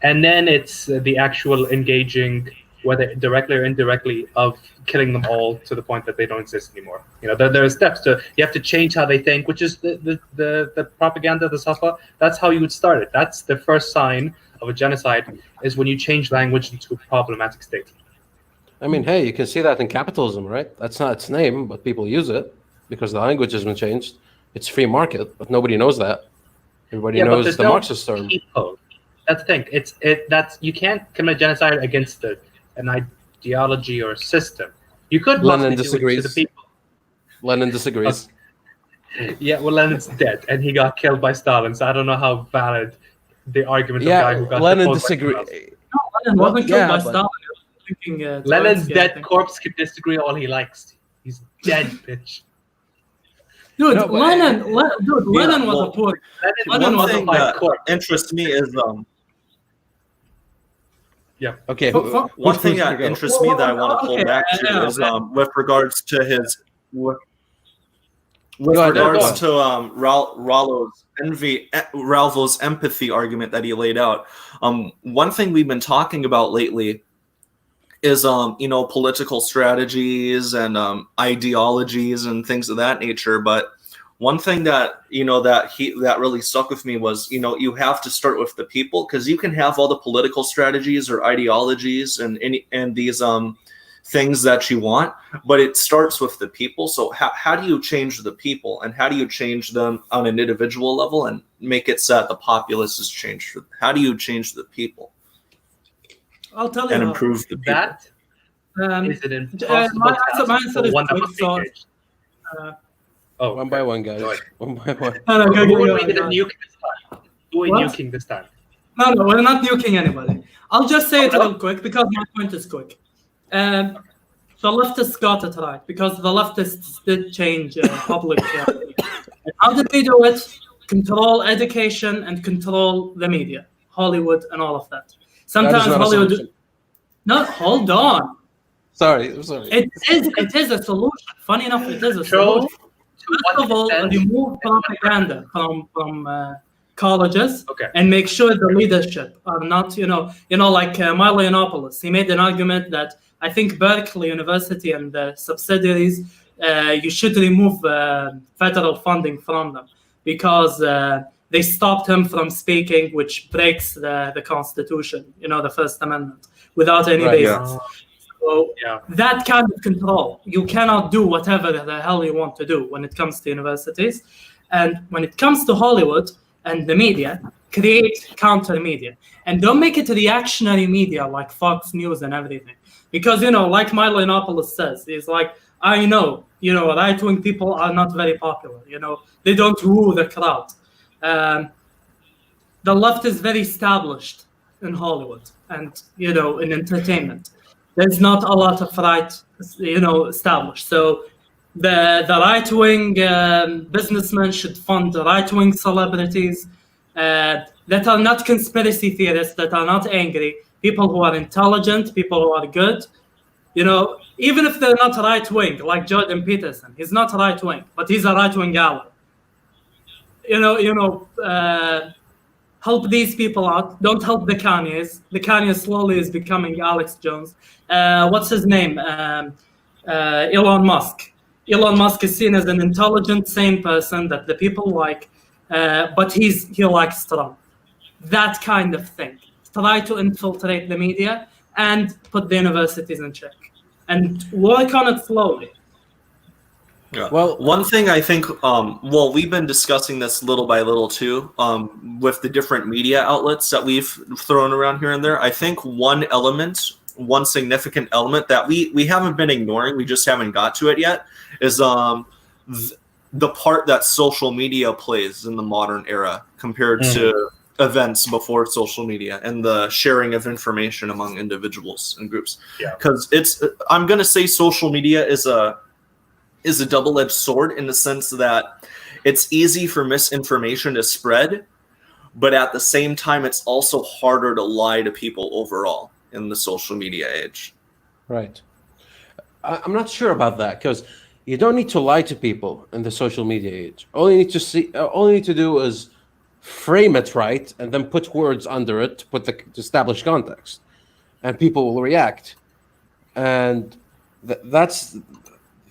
and then it's the actual engaging, whether directly or indirectly, of killing them all to the point that they don't exist anymore. There are steps you have to change how they think, which is the propaganda, the Safa. That's how you would start it. That's the first sign of a genocide, is when you change language into a problematic state. I mean, hey, you can see that in capitalism, right? That's not its name, but people use it because the language has been changed. It's free market, but nobody knows that. Everybody knows the Marxist term. That's the thing. You can't commit genocide against an ideology or a system. You could Lenin disagrees. To the people. Lenin disagrees. Yeah, well, Lenin's dead, and he got killed by Stalin. So I don't know how valid the argument of the guy who got Lenin disagrees. No, Lenin wasn't killed by Stalin. Lenin's dead corpse can disagree all he likes. He's dead, bitch. Dude, Lenin was a poor. Lenin was a fight corpse. Interests me is Yeah. Okay. One thing that interests me that I want to pull back to is with regards to his Ralvo's empathy argument that he laid out. One thing we've been talking about lately is political strategies and ideologies and things of that nature. But one thing that that really stuck with me was you have to start with the people, because you can have all the political strategies or ideologies and these things that you want, but it starts with the people. So how do you change the people, and how do you change them on an individual level and make it so that the populace is changed? How do you change the people? I'll tell you and improve the people. That is it impossible my answer is one quick, so, one by one, guys. One by one. Who are we nuking this time? Who are we nuking this time? No, we're not nuking anybody. I'll just say it real quick because my point is quick. the leftists got it right because the leftists did change public. And how did they do it? Control education and control the media, Hollywood, and all of that. Sometimes Hollywood. No, hold on. Sorry. It is a solution. Funny enough, it is a solution. First of all, remove propaganda from colleges and make sure the leadership are not, like Milo Yiannopoulos. He made an argument that I think Berkeley University and the subsidiaries, you should remove federal funding from them because they stopped him from speaking, which breaks the Constitution, the First Amendment, without any basis. So that kind of control, you cannot do whatever the hell you want to do when it comes to universities. And when it comes to Hollywood and the media, create counter media. And don't make it reactionary media like Fox News and everything. Because, like Milo Yiannopoulos says, he's like, I know, right-wing people are not very popular. They don't woo the crowd. The left is very established in Hollywood and, in entertainment. There's not a lot of right, established. So the right-wing businessmen should fund the right-wing celebrities that are not conspiracy theorists, that are not angry, people who are intelligent, people who are good. Even if they're not right-wing, like Jordan Peterson, he's not right-wing, but he's a right-wing ally. Help these people out. Don't help the Kanyes. The Kanye slowly is becoming Alex Jones. What's his name? Elon Musk. Elon Musk is seen as an intelligent, sane person that the people like, but he likes Trump. That kind of thing. Try to infiltrate the media and put the universities in check and work on it slowly. Yeah. Well, one thing I think, we've been discussing this little by little too, with the different media outlets that we've thrown around here and there. I think one significant element that we haven't been ignoring, we just haven't got to it yet, is the part that social media plays in the modern era compared to events before social media and the sharing of information among individuals and groups. Because I'm going to say social media is a double-edged sword in the sense that it's easy for misinformation to spread, but at the same time, it's also harder to lie to people overall in the social media age. Right. I'm not sure about that because you don't need to lie to people in the social media age. All you need to do is frame it right and then put words under it to establish context, and people will react. And it's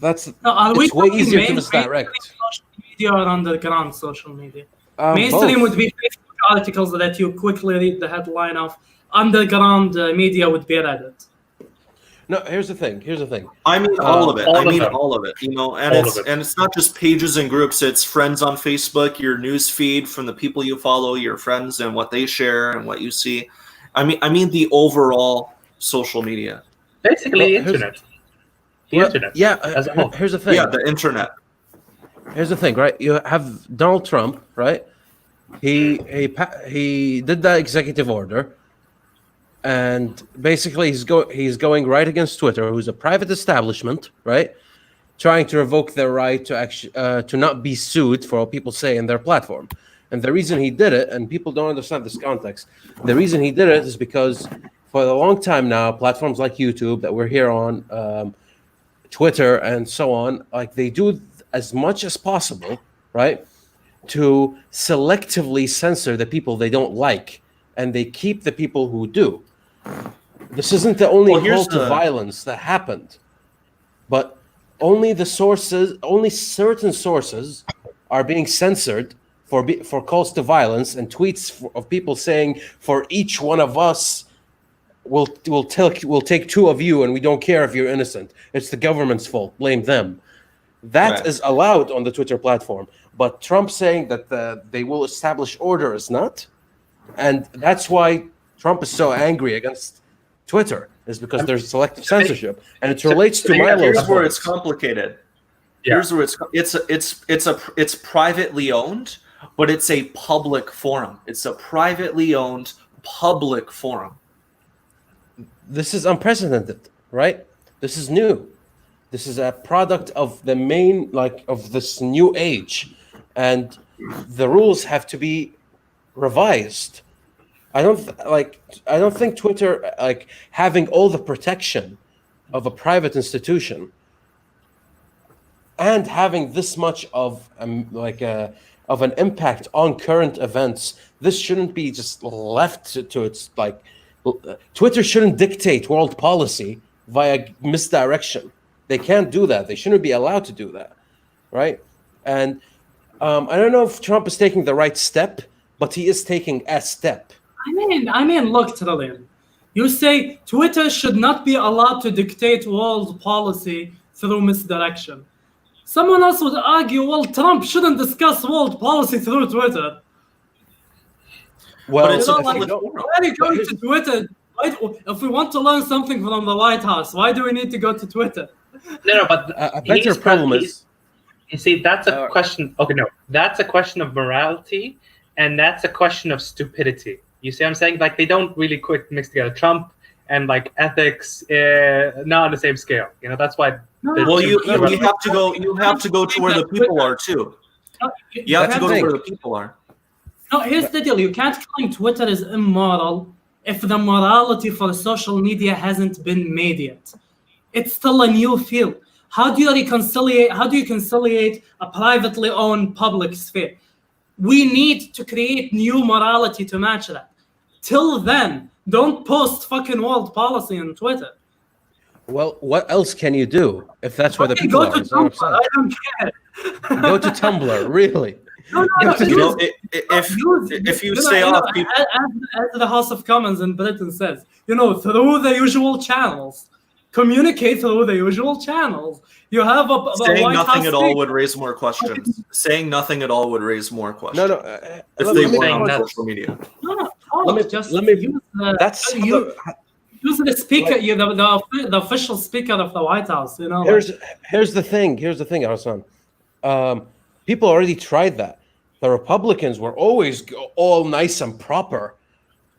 way easier to misdirect. Social media or underground social media? Mainstream Both. would be Facebook articles that you quickly read the headline of. Underground media would be Reddit. No, here's the thing. I mean all of it. All of it. And it's not just pages and groups. It's friends on Facebook, your news feed from the people you follow, your friends and what they share and what you see. I mean the overall social media. Basically, internet. Internet. Yeah. As a whole. Here's the thing. Yeah, the internet. Here's the thing, right? You have Donald Trump, right? He did that executive order. And basically, he's going right against Twitter, who's a private establishment, right? Trying to revoke their right to not be sued for what people say in their platform. And the reason he did it, and people don't understand this context, the reason he did it is because for a long time now, platforms like YouTube that we're here on, Twitter, and so on, like they do as much as possible, right, to selectively censor the people they don't like, and they keep the people who do. This isn't the only call to violence that happened, but only certain sources are being censored for calls to violence and tweets of people saying, "For each one of us, we'll take two of you, and we don't care if you're innocent. It's the government's fault. Blame them." That is allowed on the Twitter platform, but Trump saying that they will establish order is not, and that's why Trump is so angry against Twitter, is because there's selective censorship, and it relates to Milo's. Here's where it's complicated. Here's where it's privately owned, but it's a public forum. It's a privately owned public forum. This is unprecedented, right? This is new. This is a product of the main, like, of this new age, and the rules have to be revised. I don't think Twitter, like, having all the protection of a private institution and having this much of of an impact on current events, this shouldn't be just left to its, like, Twitter shouldn't dictate world policy via misdirection. They can't do that. They shouldn't be allowed to do that, right? And I don't know if Trump is taking the right step, but he is taking a step. I mean, look, Trillian, you say Twitter should not be allowed to dictate world policy through misdirection. Someone else would argue, well, Trump shouldn't discuss world policy through Twitter. Well, but it's why are you going to Twitter? If we want to learn something from the White House, why do we need to go to Twitter? No, but I bet your problem is... You see, that's a question... Okay, no. That's a question of morality, and that's a question of stupidity. You see what I'm saying? Like, they don't really quite mix together. Trump and, like, ethics, not on the same scale. You know, that's why... Well, you have to go to where the people are, too. You have to go to where the people are. No, here's the deal. You can't claim Twitter is immoral if the morality for social media hasn't been made yet. It's still a new field. How do you conciliate a privately owned public sphere? We need to create new morality to match that. Till then, don't post fucking world policy on Twitter. Well, what else can you do if that's where the people go are? to Tumblr. I don't care. Go to Tumblr, really. No. If you stay off, people... as the House of Commons in Britain says, through the usual channels. Communicate through the usual channels. You have a saying White nothing House at all would raise more questions. Saying nothing at all would raise more questions. No. If they weren't on social media. No. Let me. Use the speaker, the official speaker of the White House. Here's the thing, Arasan. People already tried that. The Republicans were always all nice and proper,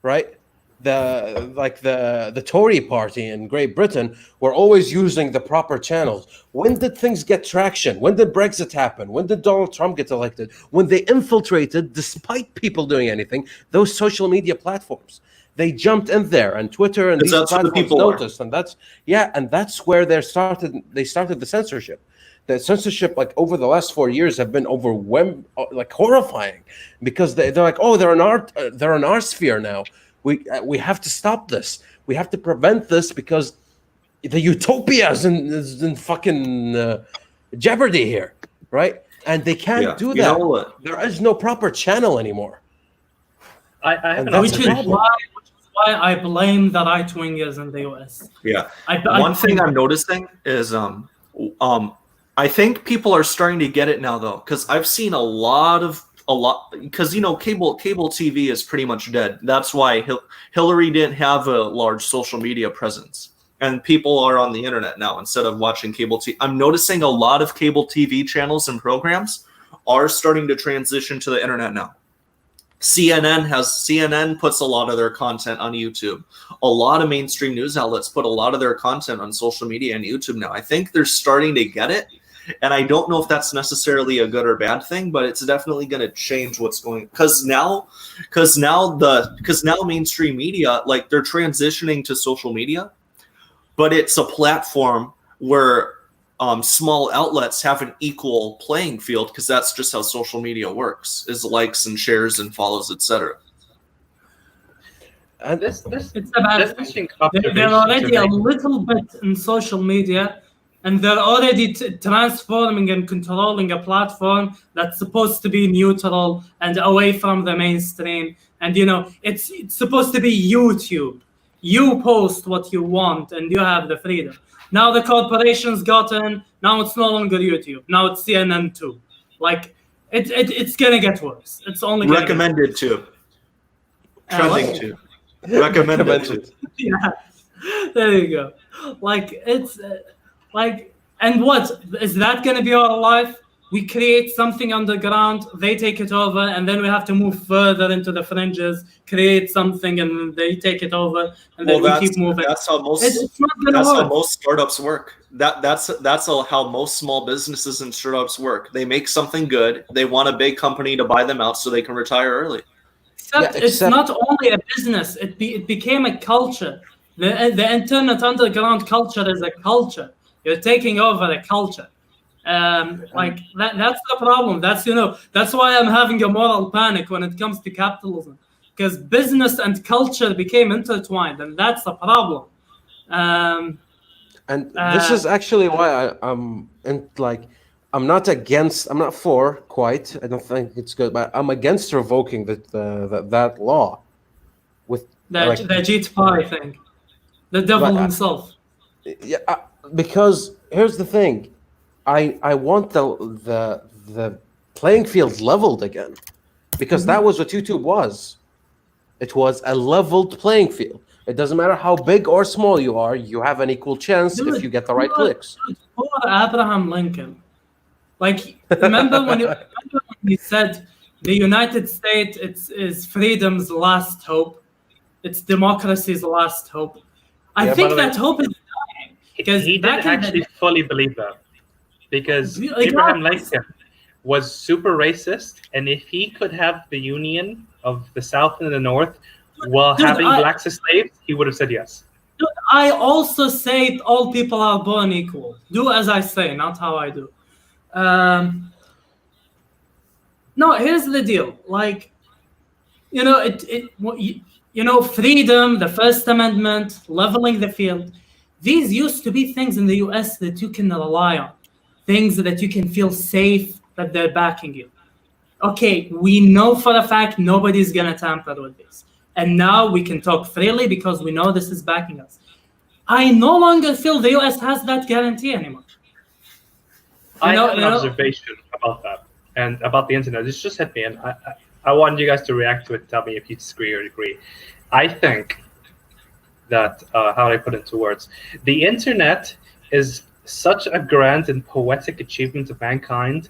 right? The Tory party in Great Britain were always using the proper channels. When did things get traction? When did Brexit happen? When did Donald Trump get elected? When they infiltrated, despite people doing anything, those social media platforms. They jumped in there, and Twitter and these platforms noticed, and that's where they started the censorship. The censorship, like, over the last 4 years, have been overwhelming, like, horrifying, because they're like, oh, they're in our sphere now. We have to stop this. We have to prevent this because the utopia is in fucking jeopardy here, right? And they can't do that. There is no proper channel anymore. Which is why I blame the right wingers in the US. Yeah. One thing I'm noticing is I think people are starting to get it now, though, because I've seen a lot because cable TV is pretty much dead. That's why Hillary didn't have a large social media presence, and people are on the internet now instead of watching cable TV. I'm noticing a lot of cable TV channels and programs are starting to transition to the internet now. CNN puts a lot of their content on YouTube. A lot of mainstream news outlets put a lot of their content on social media and YouTube now. I think they're starting to get it. And I don't know if that's necessarily a good or bad thing, but it's definitely going to change what's going. Because now mainstream media, like, they're transitioning to social media, but it's a platform where small outlets have an equal playing field, because that's just how social media works: is likes and shares and follows, etc. And it's they're already a little bit in social media. And they're already transforming and controlling a platform that's supposed to be neutral and away from the mainstream. And, it's supposed to be YouTube. You post what you want and you have the freedom. Now the corporations got in. Now it's no longer YouTube. Now it's CNN too. Like, it's going to get worse. It's only recommended to. Trending to. Recommended to. Yeah. There you go. Like, it's... and what is that going to be our life? we create something underground, they take it over, and then we have to move further into the fringes, create something, and then they take it over, and then we keep moving. That's how most how most startups work. That's how most small businesses and startups work. They make something good. They want a big company to buy them out so they can retire early. Except it's not only a business. It became a culture. The internet underground culture is a culture. You're taking over a culture. Like that's the problem. That's why I'm having a moral panic when it comes to capitalism, because business and culture became intertwined, and that's the problem. And this is actually why I'm not for quite. I don't think it's good, but I'm against revoking that law with the Jeet Pai thing, the devil himself. Yeah, because here's the thing. I want the playing field leveled again, because that was what YouTube was. It was a leveled playing field. It doesn't matter how big or small you are, you have an equal chance if you get the right clicks. Poor Abraham Lincoln. Like, remember when he said the United States is freedom's last hope, it's democracy's last hope. I think that hope is dying. Because he didn't actually fully believe that. Because Abraham Lincoln was super racist, and if he could have the union of the South and the North while having blacks as slaves, he would have said yes. Dude, I also say all people are born equal. Do as I say, not how I do. No, here's the deal. Like, freedom, the First Amendment, leveling the field. These used to be things in the US that you can rely on. Things that you can feel safe that they're backing you. Okay, we know for a fact nobody's going to tamper with this. And now we can talk freely because we know this is backing us. I no longer feel the US has that guarantee anymore. I have an observation about that and about the internet. It's just hit me, and I want you guys to react to it. Tell me if you disagree or agree. I think that, how do I put it into words? The internet is such a grand and poetic achievement of mankind.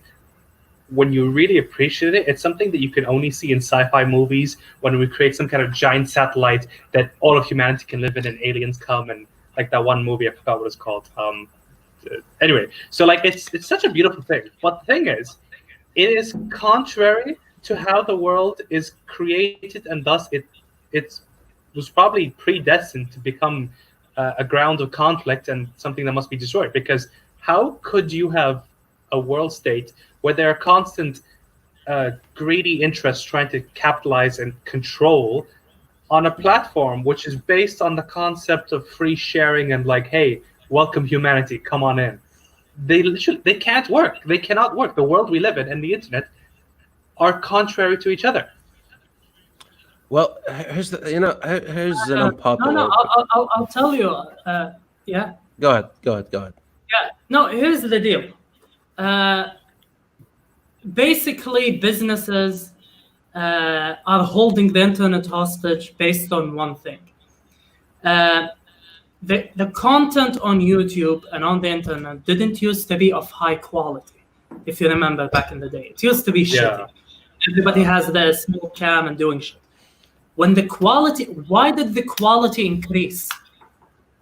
When you really appreciate it, it's something that you can only see in sci-fi movies when we create some kind of giant satellite that all of humanity can live in and aliens come, and like that one movie, I forgot what it's called. Anyway, so like it's such a beautiful thing. But the thing is, it is contrary to how the world is created, and thus it was probably predestined to become a ground of conflict and something that must be destroyed. Because how could you have a world state where there are constant greedy interests trying to capitalize and control on a platform which is based on the concept of free sharing and like, hey, welcome humanity, come on in? They can't work. They cannot work. The world we live in and the internet are contrary to each other. Well, here's an unpopular. No, I'll tell you. Yeah. Go ahead. Yeah. No, here's the deal. Basically, businesses are holding the internet hostage based on one thing. The content on YouTube and on the internet didn't used to be of high quality. If you remember back in the day, it used to be shitty. Everybody has their small cam and doing shit. Why did the quality increase?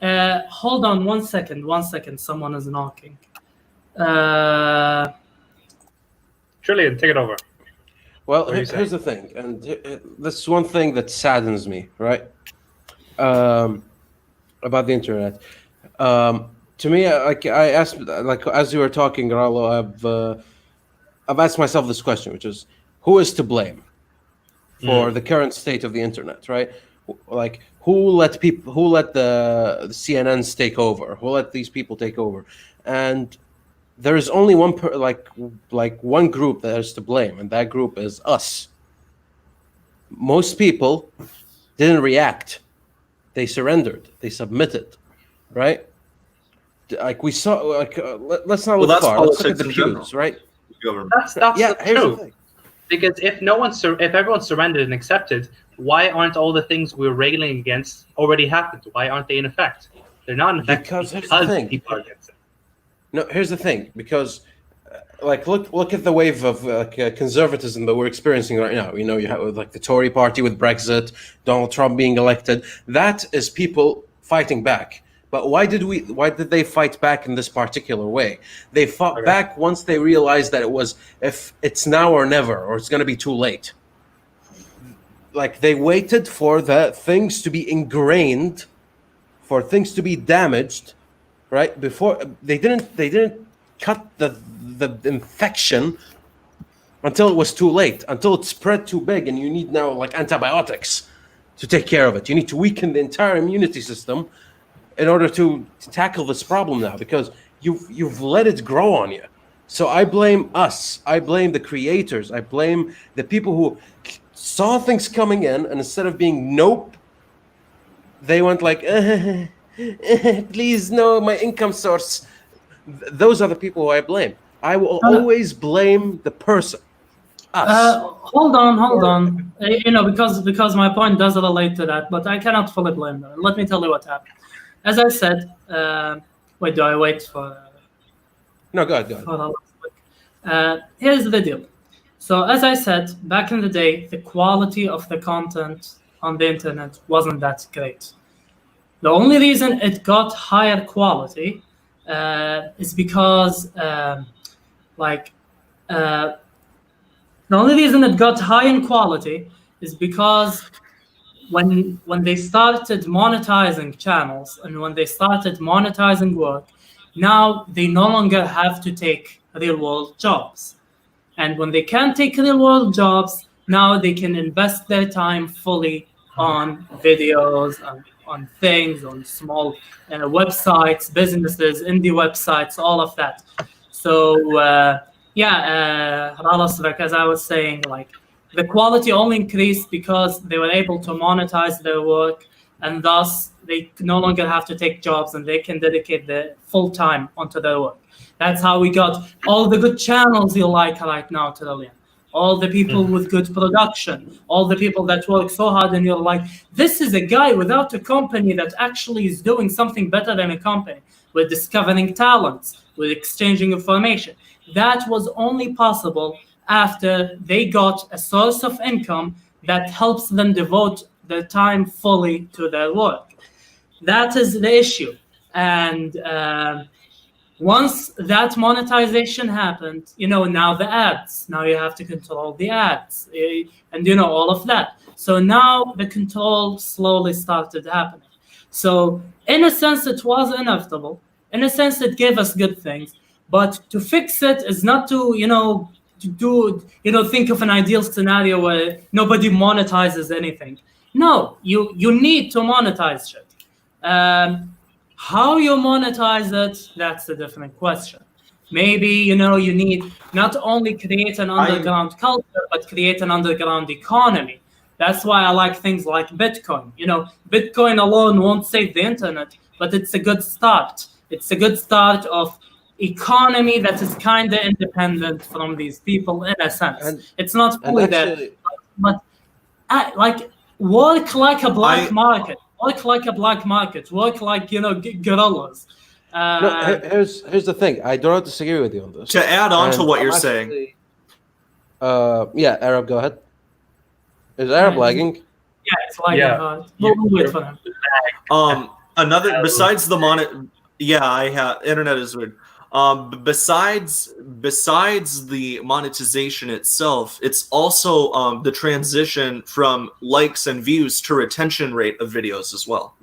Hold on one second. Someone is knocking. Trillian, take it over. Well, here's the thing, and this is one thing that saddens me, right? About the internet. To me, I asked, like as you were talking, Rallo, I've asked myself this question, which is, who is to blame for the current state of the internet, right? Like, who let the CNNs take over? Who let these people take over? And there is only one one group that is to blame, and that group is us. Most people didn't react; they surrendered, they submitted, right? Like we saw, let's not look far. Let's look at the Jews, right? That's true. Because if everyone surrendered and accepted, why aren't all the things we're railing against already happened? Why aren't they in effect? They're not in effect because people are against it. No, here's the thing. Because like look at the wave of conservatism that we're experiencing right now. You know, you have like the Tory party with Brexit, Donald Trump being elected. That is people fighting back. But why did they fight back in this particular way? They fought back once they realized that if it's now or never, or it's going to be too late. Like they waited for the things to be ingrained, for things to be damaged, right? Before they didn't cut the infection until it was too late, until it spread too big, and you need now like antibiotics to take care of it. You need to weaken the entire immunity system in order to tackle this problem now, because you've let it grow on you. So I blame us. I blame the creators. I blame the people who saw things coming in, and instead of being nope, they went like, please no, my income source. Those are the people who I blame. I will always blame the person. Us. Hold on. You know, because my point does relate to that, but I cannot fully blame them. Let me tell you what happened. As I said, wait, do I wait for? No, go ahead. Here's the deal. So as I said, back in the day, the quality of the content on the internet wasn't that great. The only reason it got higher quality is because, the only reason it got high in quality is because when they started monetizing channels and when they started monetizing work, now they no longer have to take real-world jobs. And when they can't take real-world jobs, now they can invest their time fully on videos, on things, on small websites, businesses, indie websites, all of that. So, Ralosvek, as I was saying, like the quality only increased because they were able to monetize their work, and thus they no longer have to take jobs and they can dedicate their full time onto their work. That's how we got all the good channels you like right now, Trillian. All the people with good production, all the people that work so hard, and you're like, this is a guy without a company that actually is doing something better than a company. We're discovering talents, we're exchanging information. That was only possible after they got a source of income that helps them devote their time fully to their work. That is the issue. And once that monetization happened, now the ads, now you have to control the ads and, all of that. So now the control slowly started happening. So in a sense, it was inevitable. In a sense, it gave us good things. But to fix it is not to, think of an ideal scenario where nobody monetizes anything. No, you need to monetize shit. How you monetize it, that's a different question. Maybe, you need not only create an underground culture, but create an underground economy. That's why I like things like Bitcoin. Bitcoin alone won't save the internet, but it's a good start. It's a good start of economy that is kind of independent from these people in a sense. It's not fully there, but work like a black market. Work like a black market. Work like, guerrillas. Here's the thing. I don't disagree with you on this. To add on to what you're saying. A-RAB, go ahead. Is A-RAB lagging? Yeah, it's lagging. We'll wait for him. Another, besides the I have, internet is weird. Besides the monetization itself, it's also the transition from likes and views to retention rate of videos as well,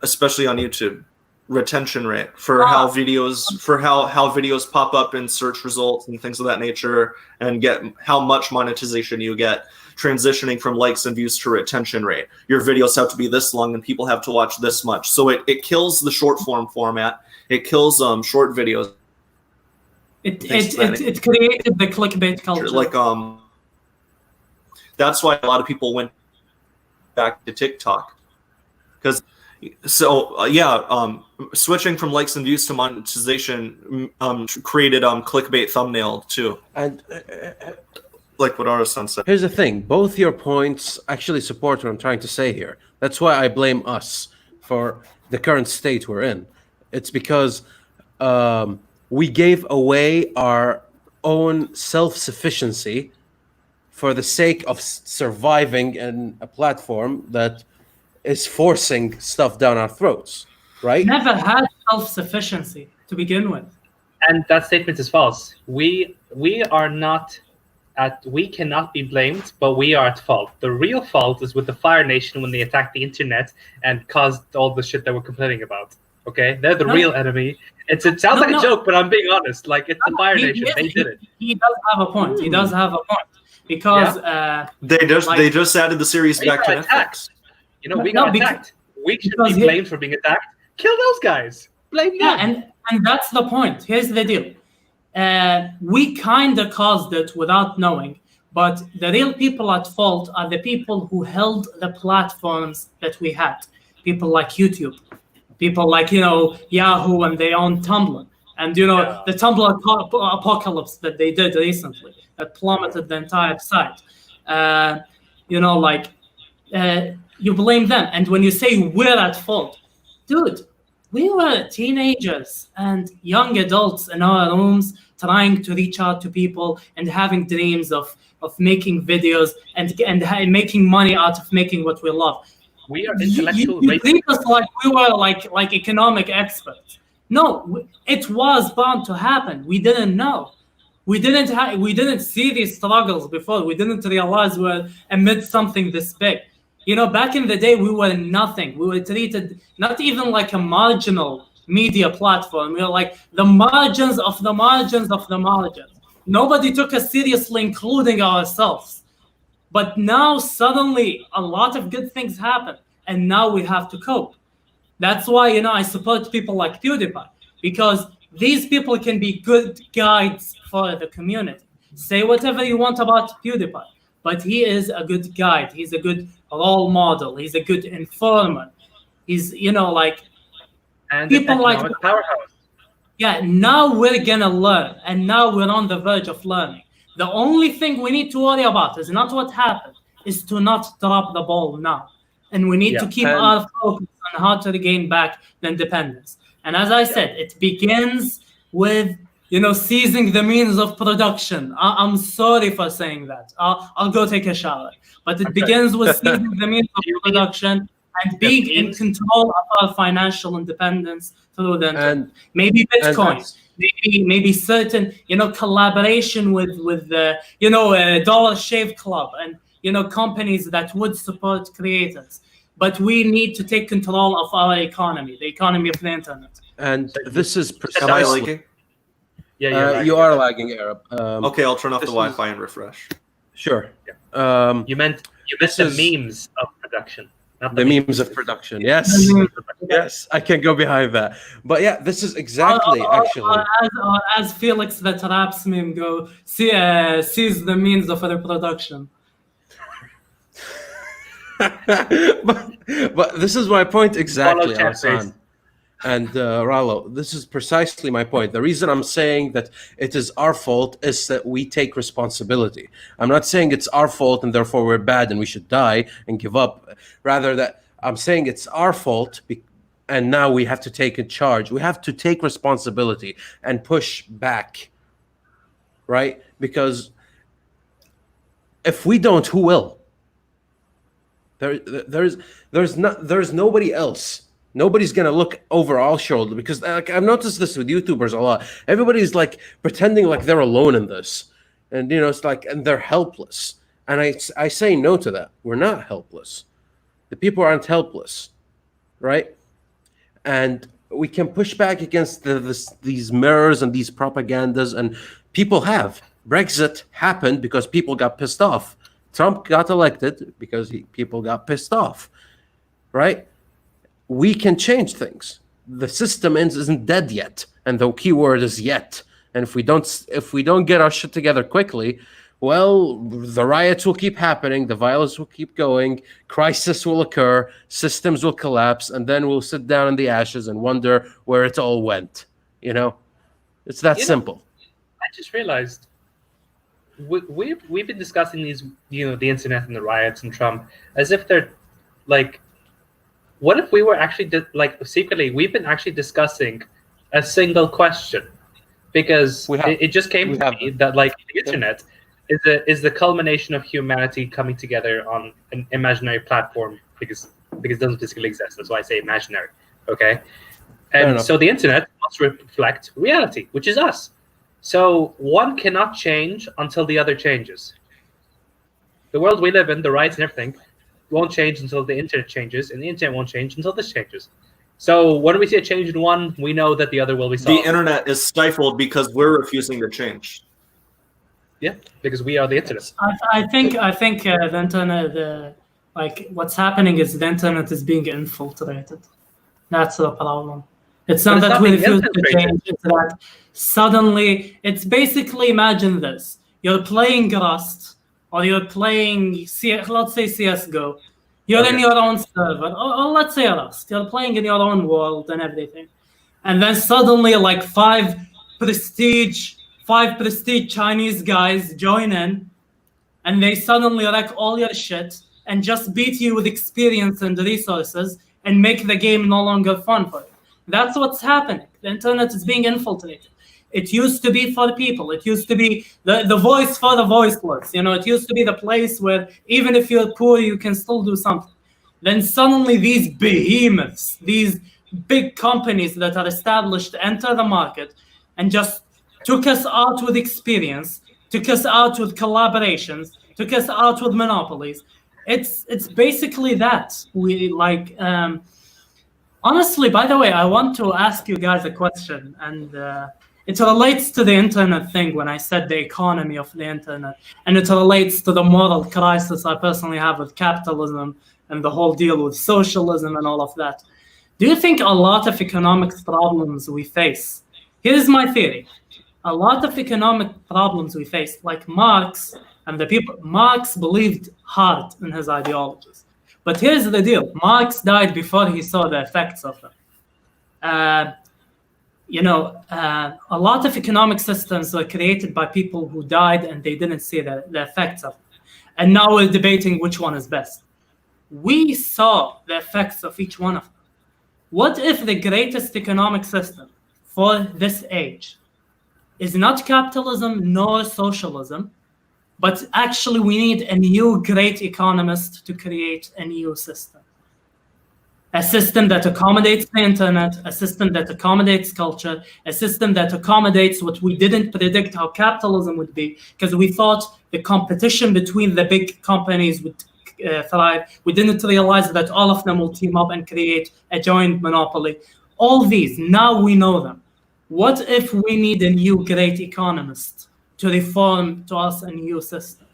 especially on YouTube. Retention rate for how videos pop up in search results and things of that nature, and get how much monetization you get transitioning from likes and views to retention rate. Your videos have to be this long and people have to watch this much, so it kills the short form format. It kills short videos. It created the clickbait culture. Like that's why a lot of people went back to TikTok, because switching from likes and views to monetization created clickbait thumbnail too. And like what Arasan said. Here's the thing: both your points actually support what I'm trying to say here. That's why I blame us for the current state we're in. It's because we gave away our own self-sufficiency for the sake of surviving in a platform that is forcing stuff down our throats, right? Never had self-sufficiency to begin with. And that statement is false. We are not we cannot be blamed, but we are at fault. The real fault is with the Fire Nation when they attacked the internet and caused all the shit that we're complaining about. Okay, they're the real enemy. It sounds like a joke, but I'm being honest. Like, it's the Fire Nation. They did it. He does have a point. He does have a point because they just added the series back to Netflix. You know, we got attacked. We should be blamed for being attacked. Kill those guys. Blame them. And that's the point. Here's the deal. We kind of caused it without knowing, but the real people at fault are the people who held the platforms that we had. People like YouTube, people like, Yahoo, and they own Tumblr. And, the Tumblr apocalypse that they did recently that plummeted the entire site. You blame them. And when you say we're at fault, dude, we were teenagers and young adults in our rooms trying to reach out to people and having dreams of making videos and making money out of making what we love. We are intellectual. You treat us like we were like economic experts. No, it was bound to happen. We didn't know. We didn't see these struggles before. We didn't realize we were amid something this big. Back in the day, we were nothing. We were treated not even like a marginal media platform. We were like the margins of the margins of the margins. Nobody took us seriously, including ourselves. But now suddenly a lot of good things happen, and now we have to cope. That's why, I support people like PewDiePie, because these people can be good guides for the community. Say whatever you want about PewDiePie, but he is a good guide. He's a good role model. He's a good informer. He's, and people like powerhouse. Yeah, now we're gonna learn, and now we're on the verge of learning. The only thing we need to worry about is not what happened, is to not drop the ball now. And we need to keep our focus on how to regain back the independence. And as I said, it begins with, seizing the means of production. I'm sorry for saying that. I'll go take a shower. But it begins with seizing the means of production and being in control of our financial independence through the internet. Maybe Bitcoin, maybe certain, collaboration with the, Dollar Shave Club and, companies that would support creators. But we need to take control of our economy, the economy of the internet. And this is Am I lagging? Yeah, you are lagging, Arab. Okay, I'll turn off the Wi-Fi and refresh. Sure. Yeah. You meant the memes of production. Not the memes of production. Yes. Yes, I can go behind that. But yeah, this is exactly actually. As Felix the Traps meme go, sees the means of reproduction. but this is my point exactly, Arasan. And Rallo, this is precisely my point. The reason I'm saying that it is our fault is that we take responsibility. I'm not saying it's our fault and therefore we're bad and we should die and give up. Rather, that I'm saying it's our fault and now we have to take a charge. We have to take responsibility and push back, right? Because if we don't, who will? There's nobody else. Nobody's gonna look over our shoulder, because I've noticed this with YouTubers a lot. Everybody's like pretending like they're alone in this, and it's like, and they're helpless. And I say no to that. We're not helpless. The people aren't helpless, right? And we can push back against these mirrors and these propagandas, and people have. Brexit happened because people got pissed off. Trump got elected because people got pissed off, right? We can change things. The system isn't dead yet, and the key word is yet. And if we don't get our shit together quickly, well, the riots will keep happening, the violence will keep going, crisis will occur, systems will collapse, and then we'll sit down in the ashes and wonder where it all went. It's that simple. I just realized we've been discussing these, the internet and the riots and Trump as if they're like. What if we were actually secretly? We've been actually discussing a single question. because it just came to me that like the internet is the culmination of humanity coming together on an imaginary platform because it doesn't physically exist. That's why I say imaginary. Okay, and so the internet must reflect reality, which is us. So one cannot change until the other changes. The world we live in, the rights and everything, won't change until the internet changes, and the internet won't change until this changes. So when we see a change in one, we know that the other will be solved. The internet is stifled because we're refusing to change. Yeah, because we are the internet. I think the internet, like what's happening is the internet is being infiltrated. That's the problem. It's not that we refuse to change. It's that suddenly, it's basically, imagine this: you're playing Rust, or you're playing, let's say CS:GO. You're in your own server, or let's say Rust. You're playing in your own world and everything, and then suddenly, like five prestige Chinese guys join in, and they suddenly wreck all your shit and just beat you with experience and resources and make the game no longer fun for you. That's what's happening. The internet is being infiltrated. It used to be for the people. It used to be the voice for the voiceless. It used to be the place where even if you're poor, you can still do something. Then suddenly these behemoths, these big companies that are established enter the market and just took us out with experience, took us out with collaborations, took us out with monopolies. It's basically that. Honestly, by the way, I want to ask you guys a question, and it relates to the internet thing when I said the economy of the internet, and it relates to the moral crisis I personally have with capitalism and the whole deal with socialism and all of that. Do you think a lot of economic problems we face, here's my theory, a lot of economic problems we face, like Marx and the people, Marx believed hard in his ideologies. But here's the deal. Marx died before he saw the effects of them. A lot of economic systems were created by people who died and they didn't see the effects of them. And now we're debating which one is best. We saw the effects of each one of them. What if the greatest economic system for this age is not capitalism nor socialism, but actually we need a new great economist to create a new system. A system that accommodates the internet, a system that accommodates culture, a system that accommodates what we didn't predict how capitalism would be, because we thought the competition between the big companies would thrive. We didn't realize that all of them will team up and create a joint monopoly. All these, now we know them. What if we need a new great economist to reform to us a new system?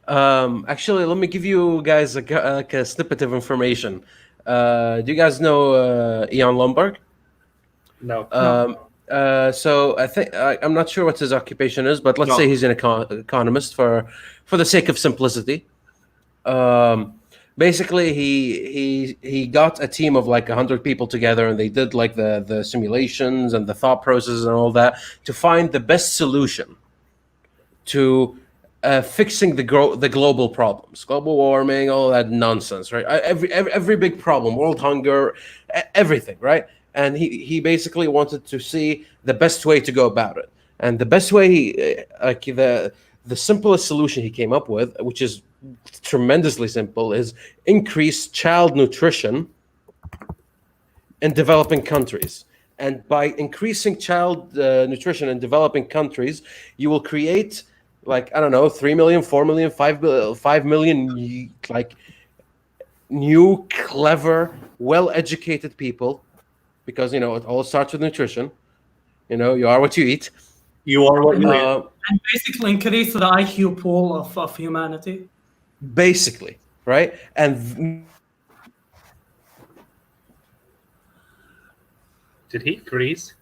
Actually, let me give you guys a snippet of information. Do you guys know Ian Lombard? No. So I think I'm not sure what his occupation is, but let's say he's an economist for the sake of simplicity. Basically, he got a team of like 100 people together, and they did like the simulations and the thought processes and all that to find the best solution to fixing the global problems, global warming, all that nonsense, right? Every big problem, world hunger, everything, right? And he basically wanted to see the best way to go about it. And the best way, the simplest solution he came up with, which is tremendously simple, is increase child nutrition in developing countries. And by increasing child nutrition in developing countries, you will create, 3 million, 4 million, 5 million, like, new, clever, well-educated people, because, it all starts with nutrition. You are what you eat. You are what you eat. And basically increase the IQ pool of humanity. Basically, right? And did he freeze?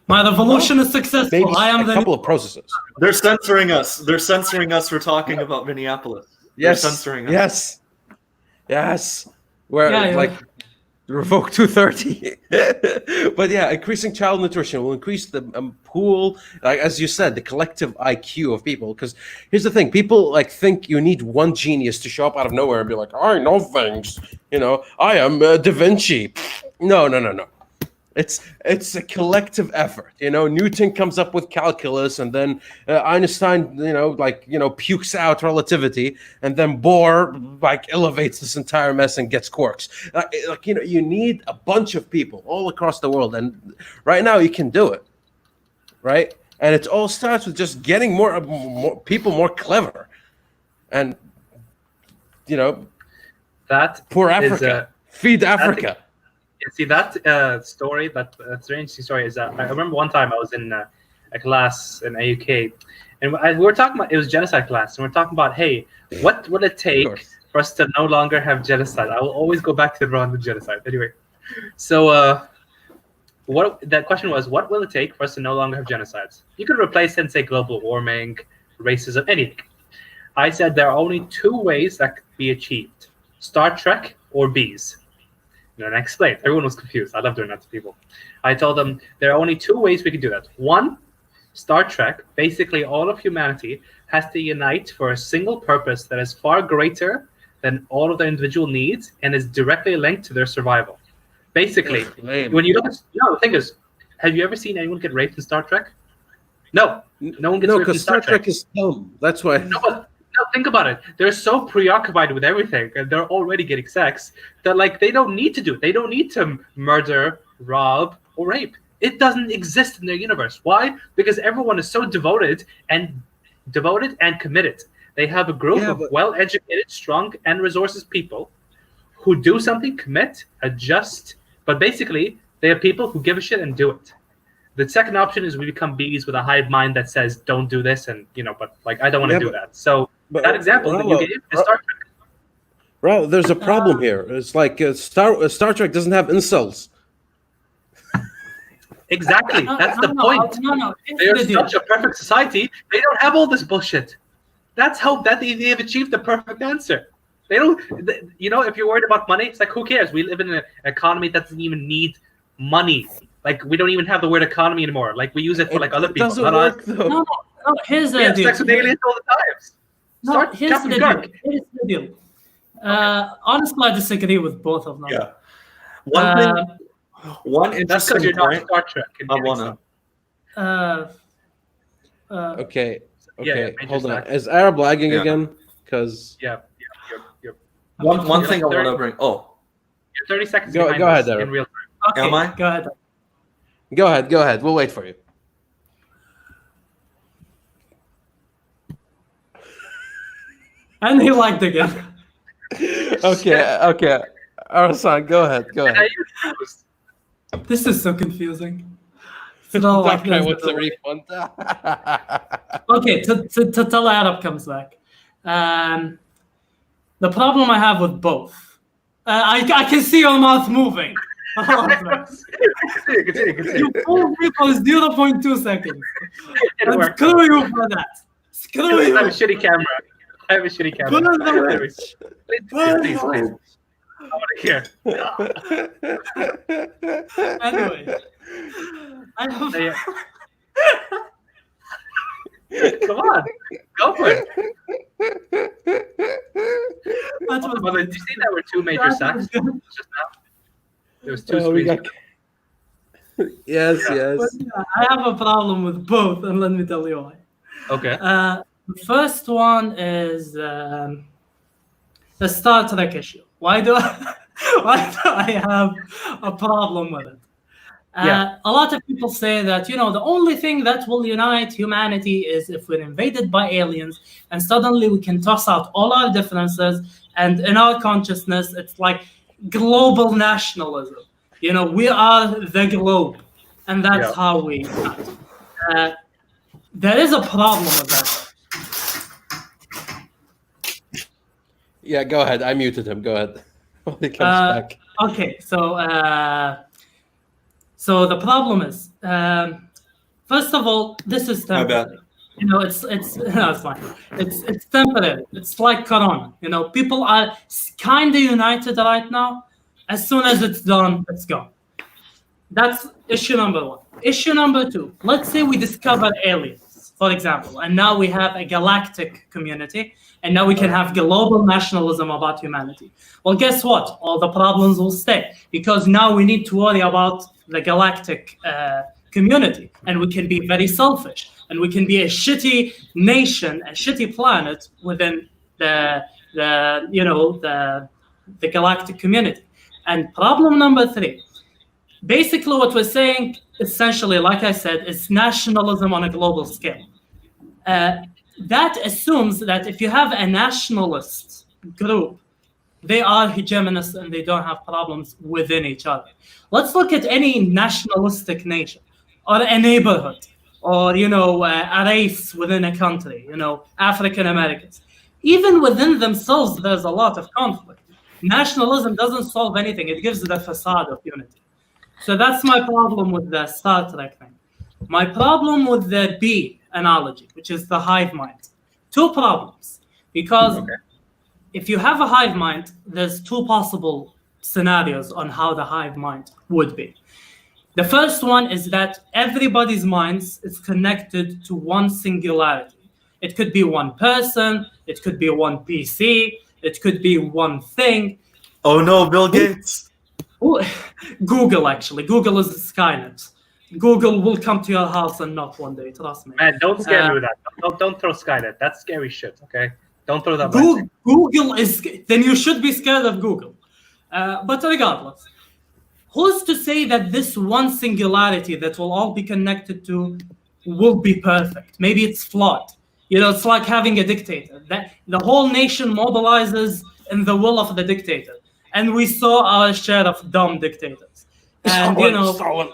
My revolution is successful. Maybe I am a couple of processes. They're censoring us. They're censoring us for talking about Minneapolis. Yes. They're censoring us. Yes. Revoke 230. But yeah, increasing child nutrition will increase the pool, like as you said, the collective IQ of people. Because here's the thing: people think you need one genius to show up out of nowhere and be like, "I know things." I am Da Vinci. No. It's a collective effort. Newton comes up with calculus, and then Einstein, pukes out relativity, and then Bohr elevates this entire mess and gets quarks. You need a bunch of people all across the world, and right now you can do it, right? And it all starts with just getting more people more clever, and that poor Africa, feed Africa. See that story, that's a very interesting story. Is I remember one time I was in a class in AUK, and we were talking about, it was genocide class, and we're talking about, hey, what would it take for us to no longer have genocide? I will always go back to the Rwandan genocide. Anyway, so that question was, what will it take for us to no longer have genocides? You could replace it and say global warming, racism, anything. I said there are only 2 ways that could be achieved: Star Trek or bees. And I explained. Everyone was confused. I love doing that to people. I told them there are only 2 ways we can do that. 1, Star Trek. Basically, all of humanity has to unite for a single purpose that is far greater than all of their individual needs and is directly linked to their survival. Basically, when you look at... the thing is, have you ever seen anyone get raped in Star Trek? No. No one gets raped in Star Trek. Star Trek is dumb. That's why... No, think about it. They're so preoccupied with everything, and they're already getting sex that they don't need to do it. They don't need to murder, rob, or rape. It doesn't exist in their universe. Why? Because everyone is so devoted and committed. They have a group of well-educated, strong, and resources people who do something, commit, adjust, but basically they are people who give a shit and do it. The second option is we become bees with a hive mind that says, don't do this, and but I don't want to do that. So that example that you gave is Star Trek. Right, there's a problem here. It's like Star Trek doesn't have incels. Exactly, that's the point. No. They're such a perfect society. They don't have all this bullshit. That's how they've achieved the perfect answer. They don't. If you're worried about money, it's like, who cares? We live in an economy that doesn't even need money. We don't even have the word economy anymore. We use it for other people. Doesn't work, though. No. Here's the deal. Sex with aliens all the time. Here's the deal. Honestly, I disagree with both of them. Yeah. One interesting point. You're not Star Trek. I wanna. Okay. Yeah, hold on. Is A-RAB lagging again? Because you're one thing I want to bring. Oh, you're 30 seconds go behind ahead, us A-RAB. in real time. Okay, Am I? Go ahead. Go ahead. We'll wait for you. And he liked again. Okay. Arasan, go ahead. This is so confusing. So That guy wants a refund. Okay, till A-RAB comes back. The problem I have with both. I can see your mouth moving. Continue. You told me for 0.2 seconds. It'll And screw you for that. Screw you. I have a shitty camera. Put it away. Please. I want to hear. Anyway. Come on. Go for it. Did you see that were 2 major sacks just now? There was 2 screens. Yes. But, I have a problem with both, and let me tell you why. Okay. The first one is the Star Trek issue. Why do I have a problem with it? A lot of people say that, the only thing that will unite humanity is if we're invaded by aliens, and suddenly we can toss out all our differences, and in our consciousness, it's like global nationalism. We are the globe, and that's how we act. There is a problem with that. Yeah, go ahead. I muted him. Go ahead. When he comes back. Okay, so the problem is, first of all, this is temporary. It's fine. It's temporary. It's like Corona. People are kind of united right now. As soon as it's done, it's gone. That's issue number 1. Issue number 2. Let's say we discover aliens. for example, and now we have a galactic community, and now we can have global nationalism about humanity. Well, guess what? All the problems will stay, because now we need to worry about the galactic community, and we can be very selfish, and we can be a shitty nation, a shitty planet within the galactic community. And problem number 3, basically what we're saying, essentially, like I said, is nationalism on a global scale. That assumes that if you have a nationalist group, they are hegemonists and they don't have problems within each other. Let's look at any nationalistic nation, or a neighborhood, or a race within a country, African Americans. Even within themselves, there's a lot of conflict. Nationalism doesn't solve anything. It gives the facade of unity. So that's my problem with the Star Trek thing. My problem with the bee analogy, which is the hive mind. 2 problems. Because if you have a hive mind, there's 2 possible scenarios on how the hive mind would be. The first one is that everybody's minds is connected to one singularity. It could be one person, it could be one PC, it could be one thing. Oh no, Bill Gates. Google, actually. Google is Skynet. Google will come to your house and knock one day, trust me. Man, don't scare me with that. Don't throw Skynet. That's scary shit, okay? Don't throw that. Google is... Then you should be scared of Google. But regardless, who's to say that this one singularity that will all be connected to will be perfect? Maybe it's flawed. It's like having a dictator. That the whole nation mobilizes in the will of the dictator. And we saw our share of dumb dictators. And, Stalin.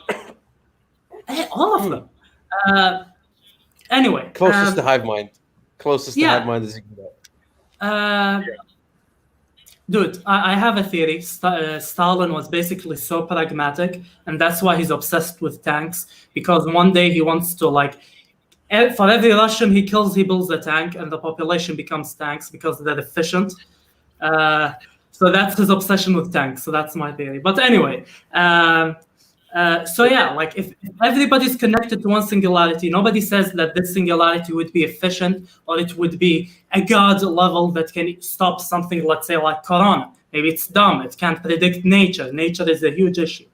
All of them. Anyway. Closest to hive mind. Closest to hive mind as you can get. Dude, I have a theory. Stalin was basically so pragmatic, and that's why he's obsessed with tanks, because one day he wants to, for every Russian he kills, he builds a tank, and the population becomes tanks because they're efficient. So that's his obsession with tanks. So that's my theory. But anyway, if everybody's connected to one singularity, nobody says that this singularity would be efficient or it would be a god level that can stop something, let's say, like Corona. Maybe it's dumb. It can't predict nature. Nature is a huge issue.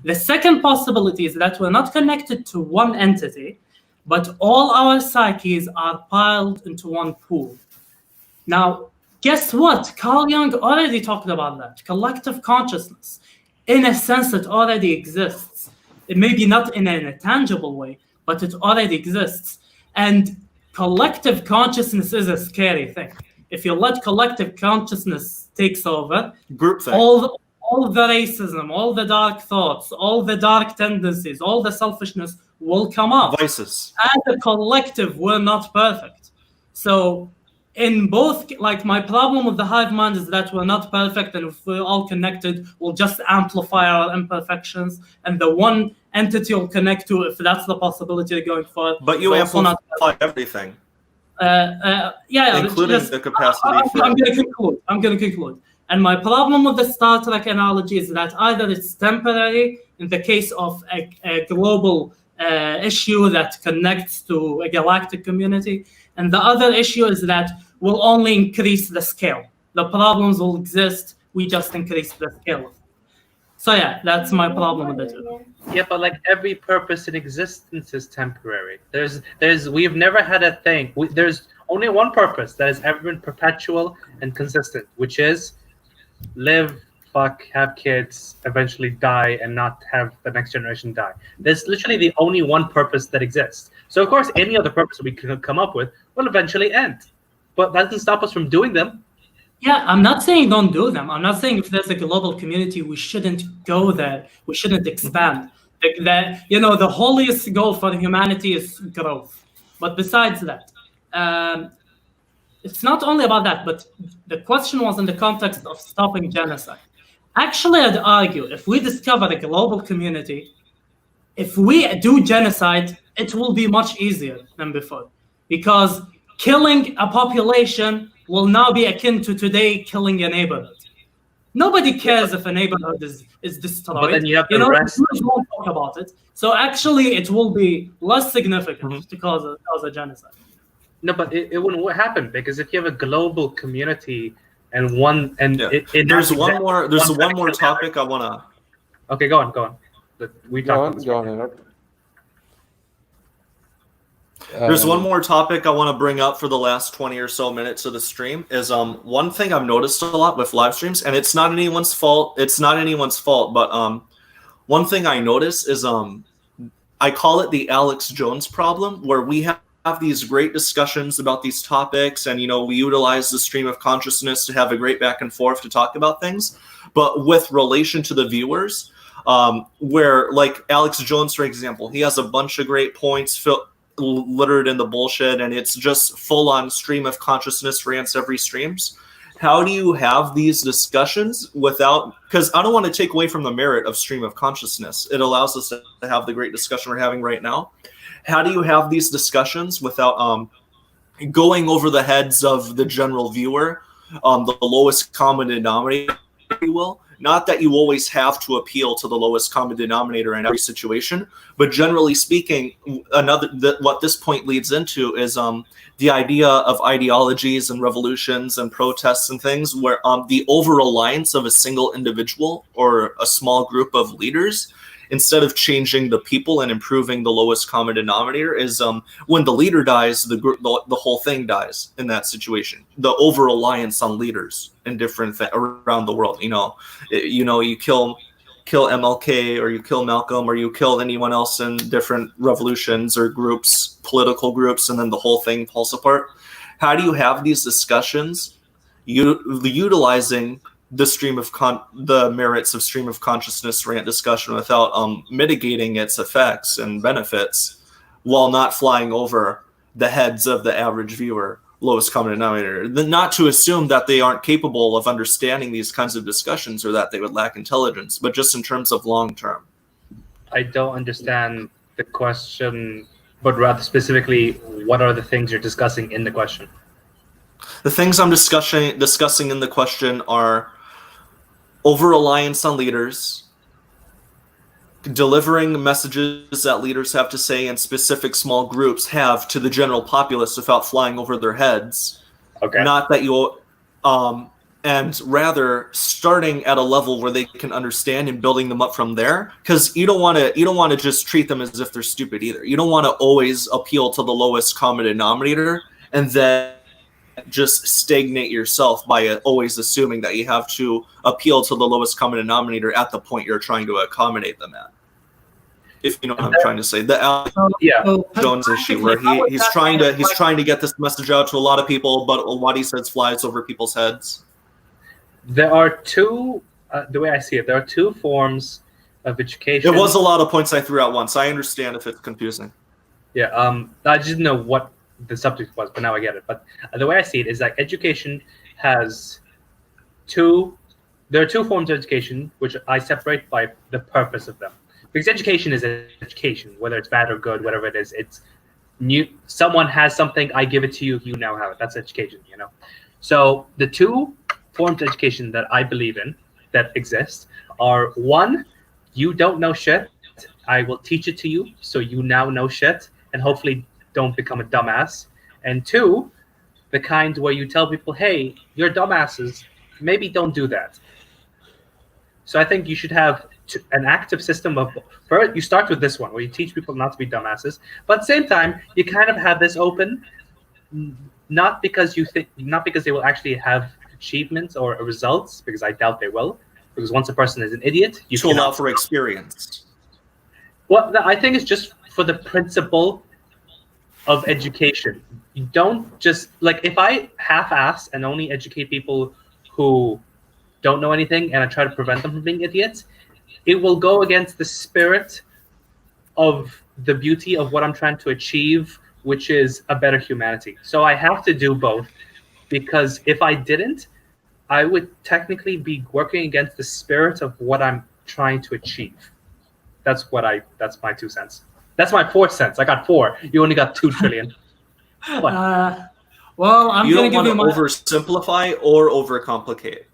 The second possibility is that we're not connected to one entity, but all our psyches are piled into one pool. Now, guess what? Carl Jung already talked about that. Collective consciousness. In a sense, it already exists. It may be not in a tangible way, but it already exists. And collective consciousness is a scary thing. If you let collective consciousness takes over, all the racism, all the dark thoughts, all the dark tendencies, all the selfishness will come up. Vices. As a collective, we're not perfect. So in both, my problem with the hive mind is that we're not perfect, and if we're all connected, we'll just amplify our imperfections, and the one entity will connect to, if that's the possibility going forward. But you amplify everything. Including the capacity for... I'm going to conclude. And my problem with the Star Trek analogy is that either it's temporary, in the case of a global issue that connects to a galactic community, and the other issue is that will only increase the scale. The problems will exist, we just increase the scale. So that's my problem with it. Yeah, but every purpose in existence is temporary. We've never had a thing. There's only one purpose that has ever been perpetual and consistent, which is live, fuck, have kids, eventually die, and not have the next generation die. There's literally the only one purpose that exists. So of course, any other purpose we can come up with will eventually end. But that doesn't stop us from doing them. Yeah, I'm not saying don't do them. I'm not saying if there's a global community, we shouldn't go there. We shouldn't expand. The holiest goal for humanity is growth. But besides that, it's not only about that, but the question was in the context of stopping genocide. Actually, I'd argue if we discover a global community, if we do genocide, it will be much easier than before. Because killing a population will now be akin to today killing a neighborhood. Nobody cares if a neighborhood is destroyed. But then you have the rest. Viewers won't talk about it. So actually, it will be less significant to cause a genocide. No, but it wouldn't happen because if you have a global community and one and there's one more topic I wanna. Okay, go on. Go on. There's one more topic I want to bring up for the last 20 or so minutes of the stream is one thing I've noticed a lot with live streams, and it's not anyone's fault. But one thing I notice is I call it the Alex Jones problem, where we have these great discussions about these topics, and we utilize the stream of consciousness to have a great back and forth to talk about things. But with relation to the viewers, where like Alex Jones, for example, he has a bunch of great points littered in the bullshit, and it's just full on stream of consciousness rants every streams. How do you have these discussions without, because I don't want to take away from the merit of stream of consciousness. It allows us to have the great discussion we're having right now. How do you have these discussions without going over the heads of the general viewer, the lowest common denominator, if you will? Not that you always have to appeal to the lowest common denominator in every situation, but generally speaking, what this point leads into is the idea of ideologies and revolutions and protests and things where the over-reliance of a single individual or a small group of leaders, instead of changing the people and improving the lowest common denominator, is when the leader dies, the whole thing dies in that situation. The over-reliance on leaders in different around the world. You kill MLK, or you kill Malcolm, or you kill anyone else in different revolutions or groups, political groups, and then the whole thing falls apart. How do you have these discussions utilizing the merits of stream of consciousness rant discussion without mitigating its effects and benefits, while not flying over the heads of the average viewer, lowest common denominator? Not to assume that they aren't capable of understanding these kinds of discussions or that they would lack intelligence, but just in terms of long term. I don't understand the question, but rather specifically, what are the things you're discussing in the question? The things I'm discussing in the question are over-reliance on leaders, delivering messages that leaders have to say and specific small groups have to the general populace without flying over their heads. Okay. Not that you, and rather starting at a level where they can understand and building them up from there. Because you don't want to just treat them as if they're stupid either. You don't want to always appeal to the lowest common denominator and then just stagnate yourself by always assuming that you have to appeal to the lowest common denominator at the point you're trying to accommodate them at. If you know what I'm trying to say, the Jones issue, where he's trying to get this message out to a lot of people, but what he says flies over people's heads. There are two, the way I see it, there are two forms of education. It was a lot of points I threw out once. I understand if it's confusing. Yeah, I just didn't know what the subject was, but now I get it. But the way I see it is that education has there are two forms of education, which I separate by the purpose of them. Because education is education, whether it's bad or good, whatever it is. It's new. Someone has something, I give it to you, you now have it. That's education, So the two forms of education that I believe in that exist are: one, you don't know shit, I will teach it to you, so you now know shit, and hopefully don't become a dumbass. And two, the kind where you tell people, hey, you're dumbasses, maybe don't do that. So I think you should have an active system of, first you start with this one where you teach people not to be dumbasses, but at the same time you kind of have this open, not because they will actually have achievements or results, because I doubt they will, because once a person is an idiot, you to allow for experience. Well, I think it's just for the principle of education. You don't just, like, if I half-ass and only educate people who don't know anything and I try to prevent them from being idiots, it will go against the spirit of the beauty of what I'm trying to achieve, which is a better humanity. So I have to do both, because if I didn't, I would technically be working against the spirit of what I'm trying to achieve. That's my 2 cents. That's my 4 cents. I got 4. You only got 2 trillion. Well, I'm you going don't to give want you to oversimplify or overcomplicate.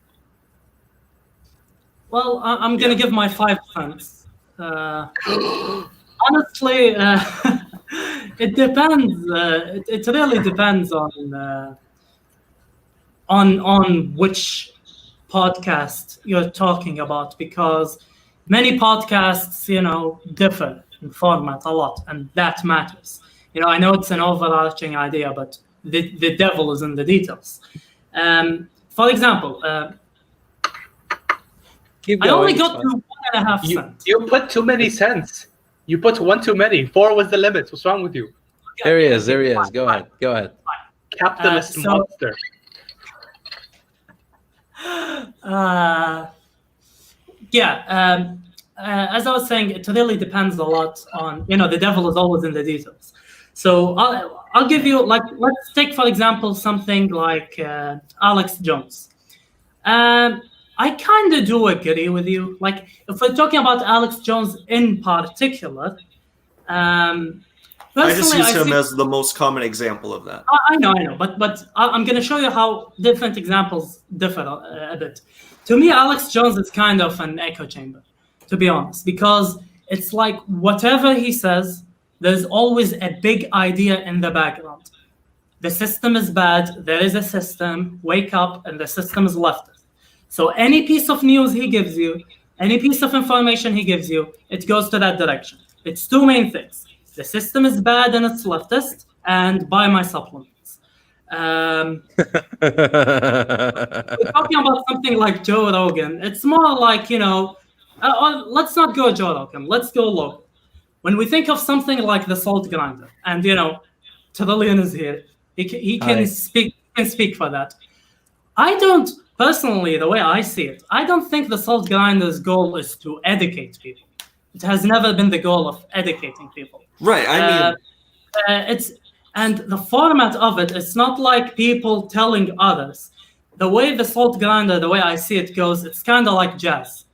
Well, I'm gonna give my 5 cents. Honestly, it depends. It really depends on which podcast you're talking about, because many podcasts, differ in format a lot, and that matters. I know it's an overarching idea, but the devil is in the details. For example, I only got to 1.5 cents. You put too many cents. You put 1 too many. 4 was the limit. What's wrong with you? There he is. Go ahead. Capitalist monster. As I was saying, it really depends a lot on, the devil is always in the details. So I'll give you, let's take, for example, something like Alex Jones. I kind of do agree with you. Like, if we're talking about Alex Jones in particular, I just use him as the most common example of that. I know, but I'm going to show you how different examples differ a bit. To me, Alex Jones is kind of an echo chamber, to be honest, because it's like whatever he says, there's always a big idea in the background. The system is bad, there is a system, wake up, and the system is leftist. So any piece of news he gives you, any piece of information he gives you, it goes to that direction. It's 2 main things. The system is bad and it's leftist, and buy my supplements. We're talking about something like Joe Rogan. It's more like, let's not go Joe Rogan, let's go local. When we think of something like the salt grinder, and, Trillian is here, he can speak for that. I don't, personally, the way I see it, I don't think the salt grinder's goal is to educate people. It has never been the goal of educating people. Right, I mean... and the format of it, it's not like people telling others. The way the salt grinder, the way I see it goes, it's kind of like jazz,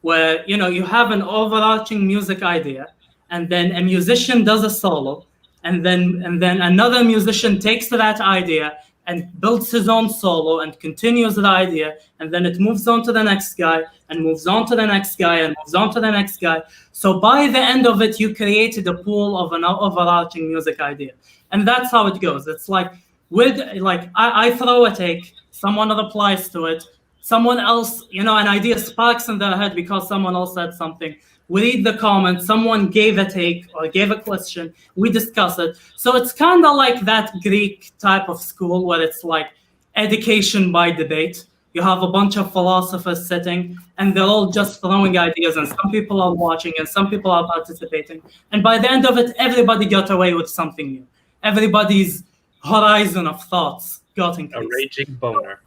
where, you have an overarching music idea, and then a musician does a solo, and then another musician takes that idea and builds his own solo and continues the idea, and then it moves on to the next guy, and moves on to the next guy, and moves on to the next guy. So by the end of it, you created a pool of an overarching music idea. And that's how it goes. It's like, I throw a take, someone replies to it, someone else, an idea sparks in their head because someone else said something. We read the comments, someone gave a take or gave a question, we discuss it. So it's kind of like that Greek type of school where it's like education by debate. You have a bunch of philosophers sitting, and they're all just throwing ideas, and some people are watching, and some people are participating. And by the end of it, everybody got away with something new. Everybody's horizon of thoughts got increased. A raging boner.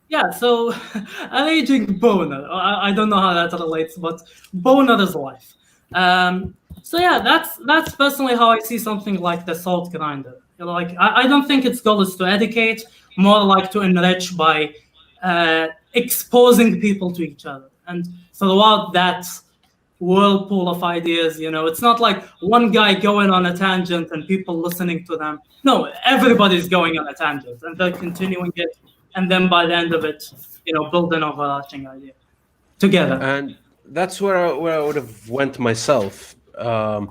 Yeah, so a raging boner. I don't know how that relates, but boner is life. So yeah, that's personally how I see something like the salt grinder. I don't think its goal is to educate, more like to enrich by exposing people to each other. And throughout that whirlpool of ideas, it's not like one guy going on a tangent and people listening to them. No, everybody's going on a tangent and they're continuing it. And then by the end of it, build an overarching idea together. And that's where I would have went myself. A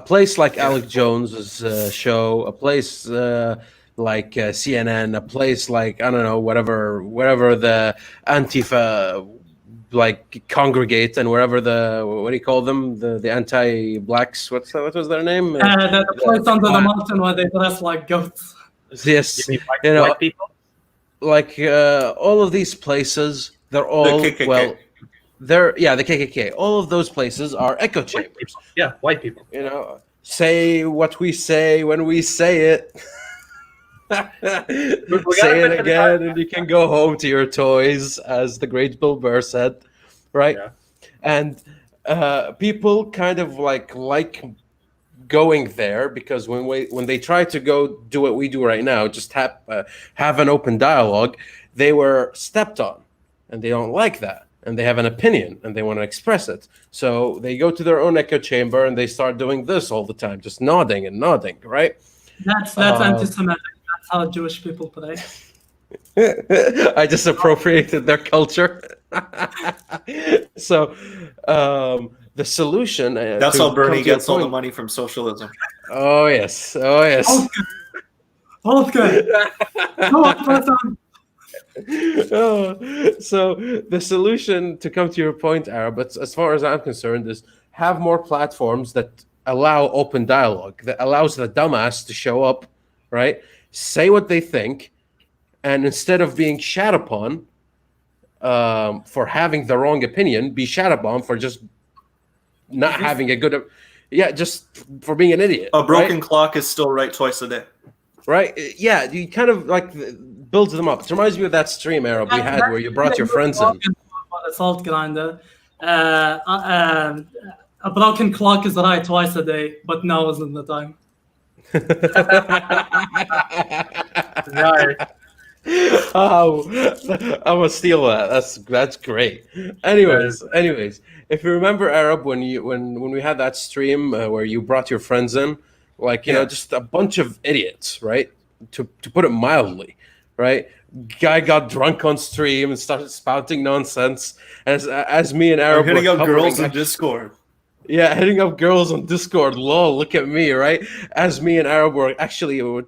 place like Alex Jones's show, a place like CNN, a place like, I don't know, wherever the Antifa congregate, and wherever what do you call them, the anti-blacks, what was their name? The place under the mountain where they dress like goats. Yes, you mean white people? All of these places, they're all the KKK. the KKK. All of those places are echo chambers. Yeah, white people. Say what we say when we say it. Say it again, and you can go home to your toys, as the great Bill Burr said, right? Yeah. And people kind of like going there, because when they try to go do what we do right now, just have an open dialogue, they were stepped on, and they don't like that, and they have an opinion and they want to express it. So they go to their own echo chamber and they start doing this all the time, just nodding and nodding, right? That's anti-Semitic. That's how Jewish people play. I just appropriated their culture. So the solution. That's how Bernie gets all the money from socialism. Oh yes. Oh yes. Okay. Go on, Arasan. So the solution, to come to your point, Arab, but as far as I'm concerned, is have more platforms that allow open dialogue, that allows the dumbass to show up, right? Say what they think, and instead of being shat upon for having the wrong opinion, be shat upon for just not having a good, just for being an idiot. A broken clock is still right twice a day. Right? Yeah, you kind of like builds them up. It reminds me of that stream, Arab, we had where you brought your friends in. A salt grinder. A broken clock is right twice a day, but now isn't the time. Right. Oh, I'm gonna steal that. That's great. Anyways, if you remember, Arab, when we had that stream where you brought your friends in, like just a bunch of idiots, right? To put it mildly, right? Guy got drunk on stream and started spouting nonsense. As me and Arab hitting were up girls on Discord. Yeah, hitting up girls on Discord. Lol, look at me, right? As me and Arab were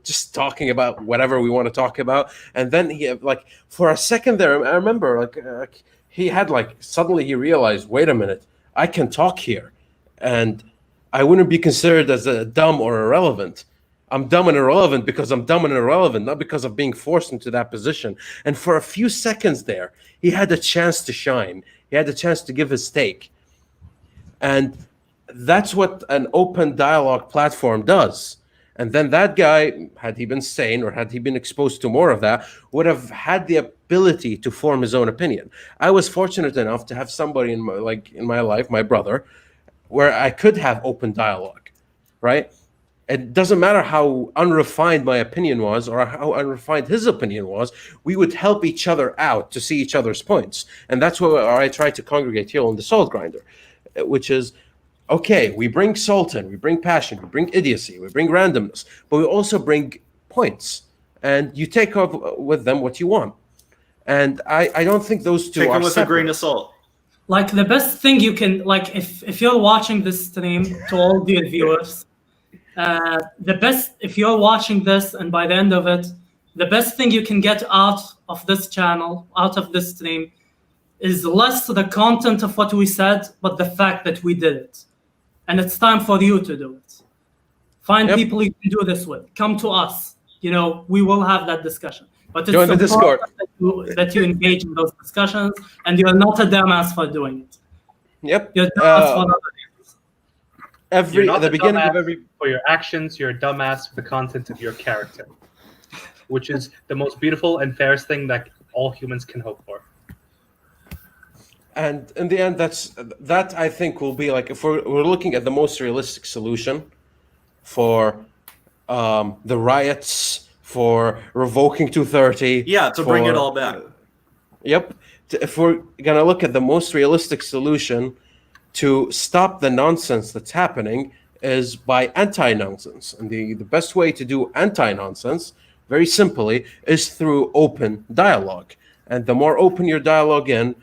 just talking about whatever we want to talk about, and then he for a second there, I remember he had suddenly he realized, wait a minute, I can talk here, and I wouldn't be considered as a dumb or irrelevant. I'm dumb and irrelevant because I'm dumb and irrelevant, not because of being forced into that position. And for a few seconds there, he had a chance to shine. He had a chance to give his take. And that's what an open dialogue platform does. And then that guy, had he been sane or had he been exposed to more of that, would have had the ability to form his own opinion. I was fortunate enough to have somebody in my life, my brother, where I could have open dialogue, right? It doesn't matter how unrefined my opinion was or how unrefined his opinion was, we would help each other out to see each other's points. And that's what I try to congregate here on the Salt Grinder, which is, okay, we bring salt in, we bring passion, we bring idiocy, we bring randomness, but we also bring points. And you take up with them what you want. And I don't think those two take are it with separate. a grain of salt. Like the best thing you can, if you're watching this stream, to all the viewers, if you're watching this and by the end of it, the best thing you can get out of this channel, out of this stream, is less the content of what we said, but the fact that we did it. And it's time for you to do it. Find people you can do this with. Come to us. We will have that discussion. But it's join the Discord. that you engage in those discussions, and you're not a dumbass for doing it. Yep. You're a dumbass for other reasons. You're not at the beginning of for your actions, you're a dumbass for the content of your character, which is the most beautiful and fairest thing that all humans can hope for. And in the end, that I think will be if we're looking at the most realistic solution for the riots, for revoking 230. Yeah, to bring it all back. Yep. If we're going to look at the most realistic solution to stop the nonsense that's happening is by anti-nonsense. And the best way to do anti-nonsense, very simply, is through open dialogue. And the more open your dialogue is,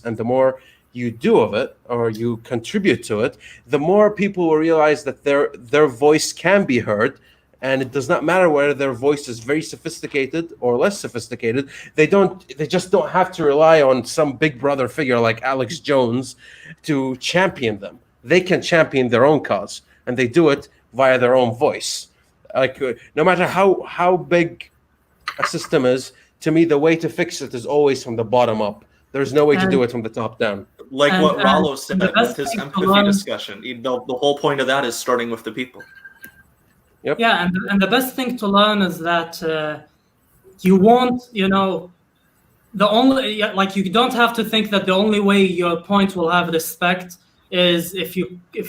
and the more you do of it or you contribute to it, the more people will realize that their voice can be heard. And it does not matter whether their voice is very sophisticated or less sophisticated. They just don't have to rely on some big brother figure like Alex Jones to champion them. They can champion their own cause, and they do it via their own voice. No matter how big a system is, to me, the way to fix it is always from the bottom up. There's no way to do it from the top down. Like what Rallo said with his empathy discussion. The whole point of that is starting with the people. Yep. Yeah, and the best thing to learn is that you won't, you don't have to think that the only way your point will have respect is if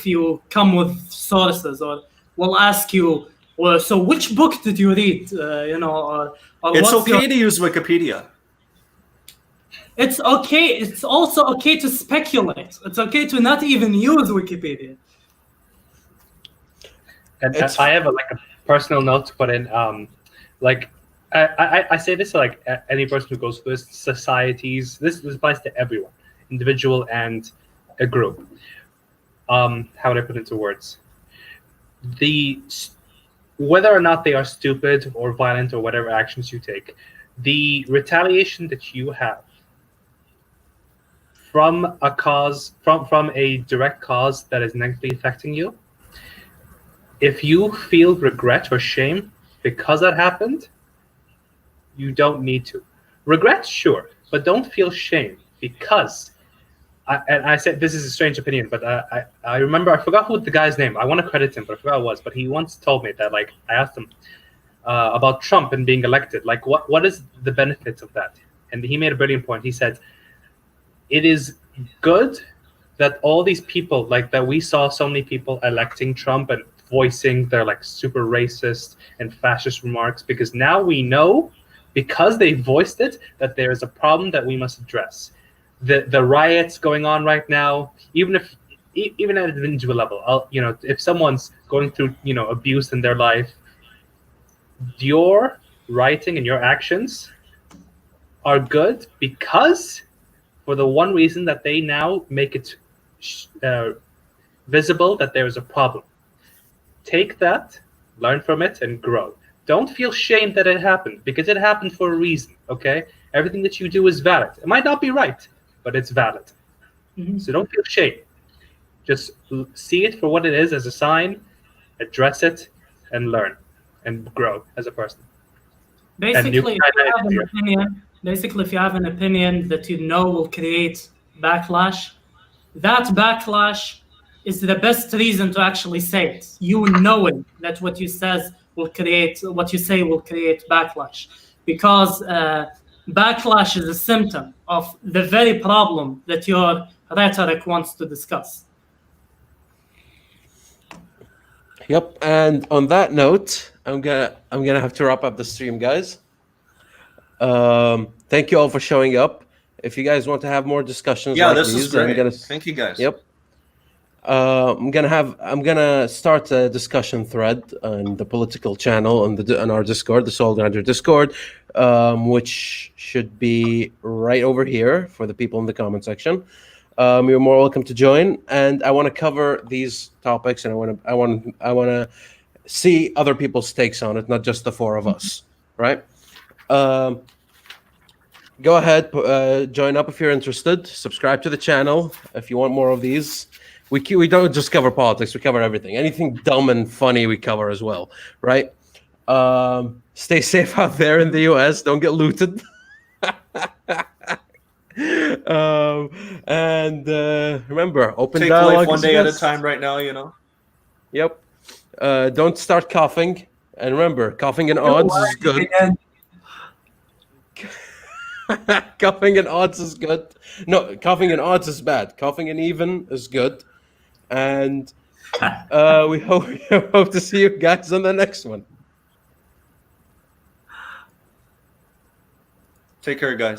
you come with sources, or we'll ask you, well, so which book did you read? Or it's okay to use Wikipedia. It's okay. It's also okay to speculate. It's okay to not even use Wikipedia. And I have a personal note to put in. I say this to like any person who goes through this, societies. This applies to everyone, individual and a group. How would I put it into words? Whether or not they are stupid or violent or whatever actions you take, the retaliation that you have from a cause, from a direct cause that is negatively affecting you, if you feel regret or shame because that happened, you don't need to. Regret, sure, but don't feel shame because, and I said this is a strange opinion, but I remember, I forgot who the guy's name. I want to credit him, but I forgot who it was. But he once told me that, like, I asked him about Trump and being elected. Like, what is the benefit of that? And he made a brilliant point. He said, it is good that all these people, like that we saw so many people electing Trump and voicing their like super racist and fascist remarks, because now we know, because they voiced it, that there is a problem that we must address. The riots going on right now, even at an individual level, if someone's going through abuse in their life, your writing and your actions are good because, for the one reason that they now make it visible that there is a problem. Take that, learn from it, and grow. Don't feel shame that it happened, because it happened for a reason, okay? Everything that you do is valid. It might not be right, but it's valid. Mm-hmm. So don't feel shame. Just see it for what it is, as a sign, address it, and learn, and grow as a person. Basically, if you have an opinion that will create backlash, that backlash is the best reason to actually say it. You knowing that what you say will create backlash, because backlash is a symptom of the very problem that your rhetoric wants to discuss. Yep, and on that note, I'm gonna have to wrap up the stream, guys. Thank you all for showing up. If you guys want to have more discussions, this is great. Thank you, guys. Yep. I'm gonna start a discussion thread on the political channel on our Discord, the Soul Grinder Discord, which should be right over here for the people in the comment section. You're more welcome to join, and I want to cover these topics, and I want to see other people's takes on it, not just the four of us, right? Go ahead, join up if you're interested. Subscribe to the channel if you want more of these. We don't just cover politics; we cover everything. Anything dumb and funny, we cover as well, right? Stay safe out there in the U.S. Don't get looted. And remember, open take dialogue life one day at a time. Right now, Yep. Don't start coughing, and remember, coughing in odds is good. Coughing in odds is good. No, coughing in odds is bad. Coughing in even is good. And we hope to see you guys on the next one. Take care, guys.